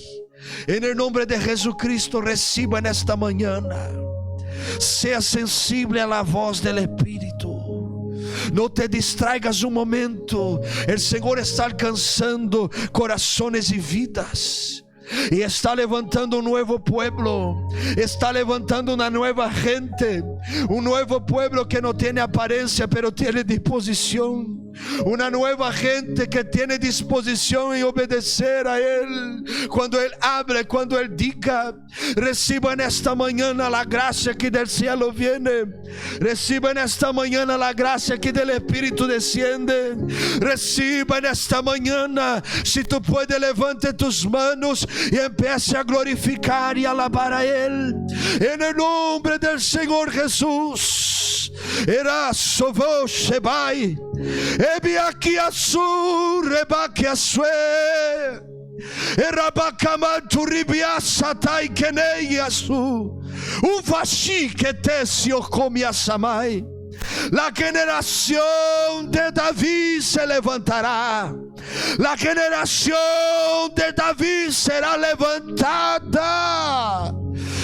En el nombre de Jesucristo, reciba en esta mañana. Sea sensible a la voz del Espíritu. No te distraigas un momento. El Señor está alcanzando corazones y vidas. Y está levantando un nuevo pueblo. Está levantando una nueva gente. Un nuevo pueblo que no tiene apariencia, pero tiene disposición. Una nueva gente que tiene disposición en obedecer a Él. Cuando Él hable, cuando Él diga. Reciba en esta mañana la gracia que del cielo viene. Reciba en esta mañana la gracia que del Espíritu desciende. Reciba en esta mañana. Si tú puedes, levante tus manos y empiece a glorificar y alabar a Él. En el nombre del Señor Jesús. Erasovo Shebai. Ebi aquí asu, rebaki asue. Erabakamantu ribiasatai kenei asu. Uvashi que tesio comiasamai. La generación de David se levantará. La generación de David será levantada.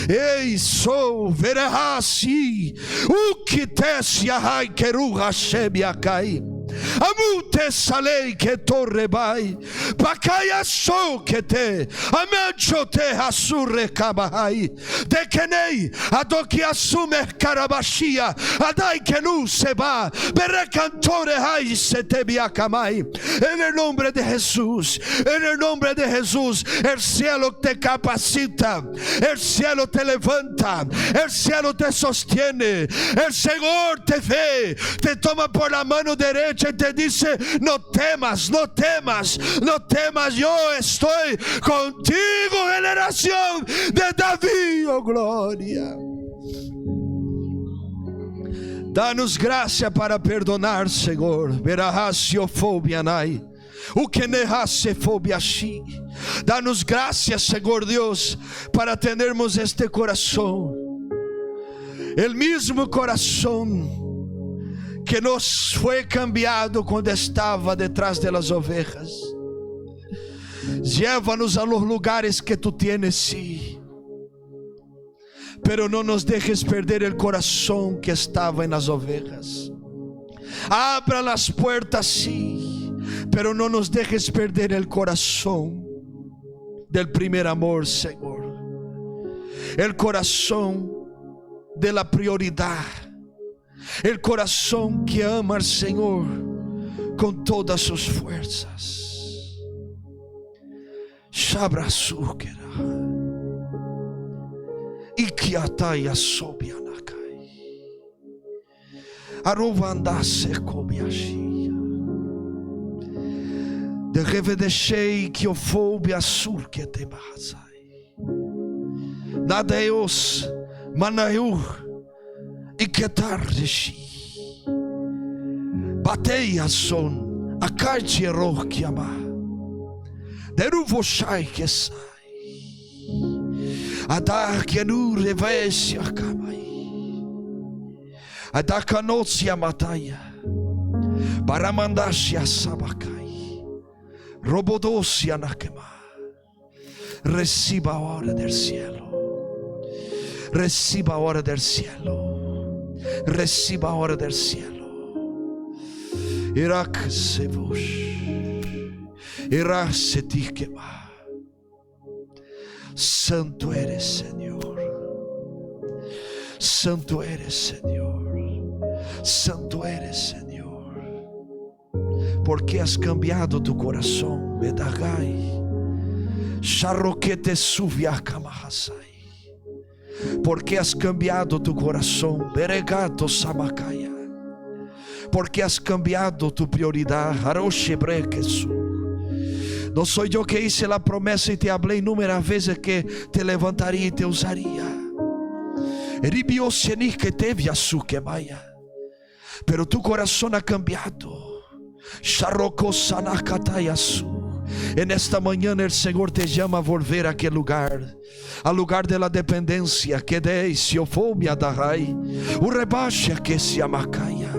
Ei, sou verahasi. Ukitesia hai keruha shebiakai. Amute salei que torrebai. Pakaya so que te. Amanchote hasurre kabahai. Dekenei. Adoki asume karabashia. Adai kenu seba. Berecantore hai setebiakamai. En el nombre de Jesús. En el nombre de Jesús. El cielo te capacita. El cielo te levanta. El cielo te sostiene. El Señor te ve. Te toma por la mano derecha y te dice: no temas, no temas, no temas, yo estoy contigo, generación de David, oh gloria. Danos gracia para perdonar, Señor. Verahasiofobia-nai. Ukenehasefobia-shi. Danos gracias, Señor Dios, para tenermos este corazón. El mismo corazón que nos fue cambiado cuando estaba detrás de las ovejas. Llévanos a los lugares que tú tienes, sí. Pero no nos dejes perder el corazón que estaba en las ovejas. Abra las puertas, sí. pero no nos dejes perder el corazón del primer amor, Señor. El corazón de la prioridad. El corazón que ama al Señor con todas sus fuerzas. Shabrasukera. Ikiataya sobianakai. Aruvandase kobiashia. De revedeshei kiofobia surke te bahazai. Nadeus manayu iketardeshi. Bateia son akaitie rokiama. Deruvoshai kesai. Adakenu revesia kamai. Adakanosia mataya. Baramandasia sabakai. Robodosia nakema. Reciba ahora del cielo. Reciba ahora del cielo. Reciba ahora del cielo. Irak se vos. Irak se tikema. Santo eres, Señor. Santo eres, Señor. Santo eres, Señor. Porque has cambiado tu corazón, Bedagai. Sharroquete suviakamahasai. Porque has cambiado tu corazón, Beregato Samakaya. Porque has cambiado tu prioridad, Haroshebrekesu. No soy yo que hice la promesa y te hablé inúmeras veces que te levantaría y te usaría. Pero tu corazón ha cambiado. En esta mañana el Señor te llama a volver a aquel lugar, al lugar de la dependencia que de siofobia darai, urebasha que se amacaya.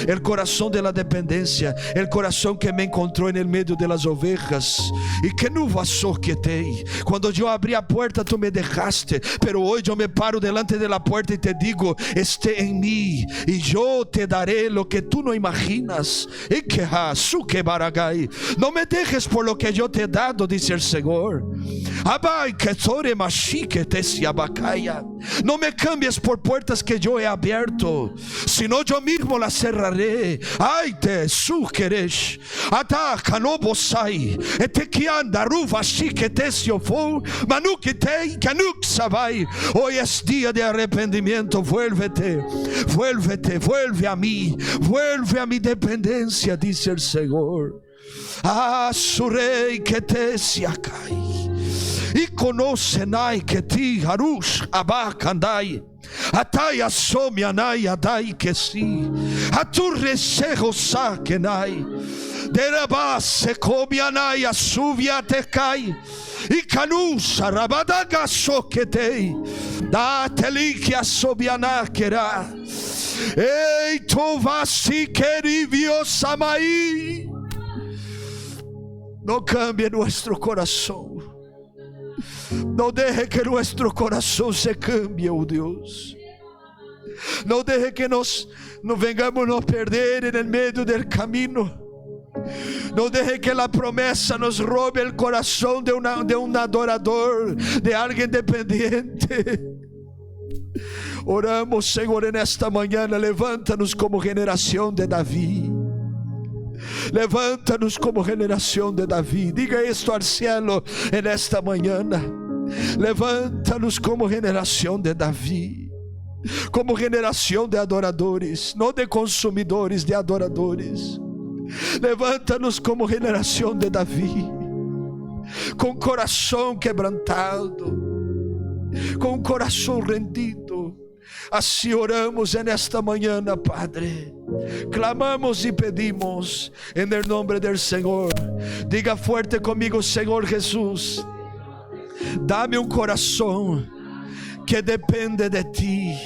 El corazón de la dependencia, el corazón que me encontró en el medio de las ovejas y que no vasoquetei. Cuando yo abrí la puerta tú me dejaste, pero hoy yo me paro delante de la puerta y te digo, esté en mí y yo te daré lo que tú no imaginas. Y que suke baragai, no me dejes por lo que yo te he dado, dice el Señor. Abai que tore mashike te siabakaya. No me cambies por puertas que yo he abierto, sino yo mismo las cerraré. Ay te sukeresh ataka no bosai etekianda ruva shike te siofo manukite kanuk sabai. Hoy es día de arrepentimiento. Vuélvete, vuélvete, vuelve a mí, vuelve a mi dependencia, dice el Señor. Ah, su rey que te siakai. Y conocen ay que ti harush abakandai. Ataya somianai adai que si. Aturresejo sakenai. Derabase comianai asuvia te kai. Y canusha rabadaga soketei. Da telikia sobianakera. Ei tovasi kerivio samai. No cambie nuestro corazón. No deje que nuestro corazón se cambie, oh Dios. No deje que nos vengamos a perder en el medio del camino. No deje que la promesa nos robe el corazón de un adorador, de alguien dependiente. Oramos, Señor, en esta mañana. Levántanos como generación de David. Levántanos como generación de David. Diga esto al cielo en esta mañana. Levántanos como generación de David, como generación de adoradores, no de consumidores, de adoradores. Levántanos como generación de David, con corazón quebrantado, con corazón rendido. Así oramos en esta mañana, Padre. Clamamos y pedimos en el nombre del Señor. Diga fuerte conmigo: Señor Jesús, dame un corazón que depende de ti,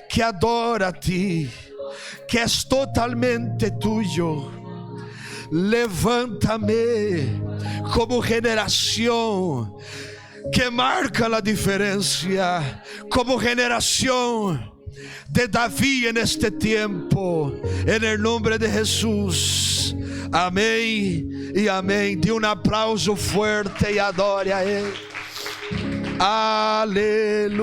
que adora a ti, que es totalmente tuyo. Levántame como generación que marca la diferencia, como generación de David en este tiempo, en el nombre de Jesús. Amém e amém. Dê um aplauso forte e adore a Ele. Aleluia.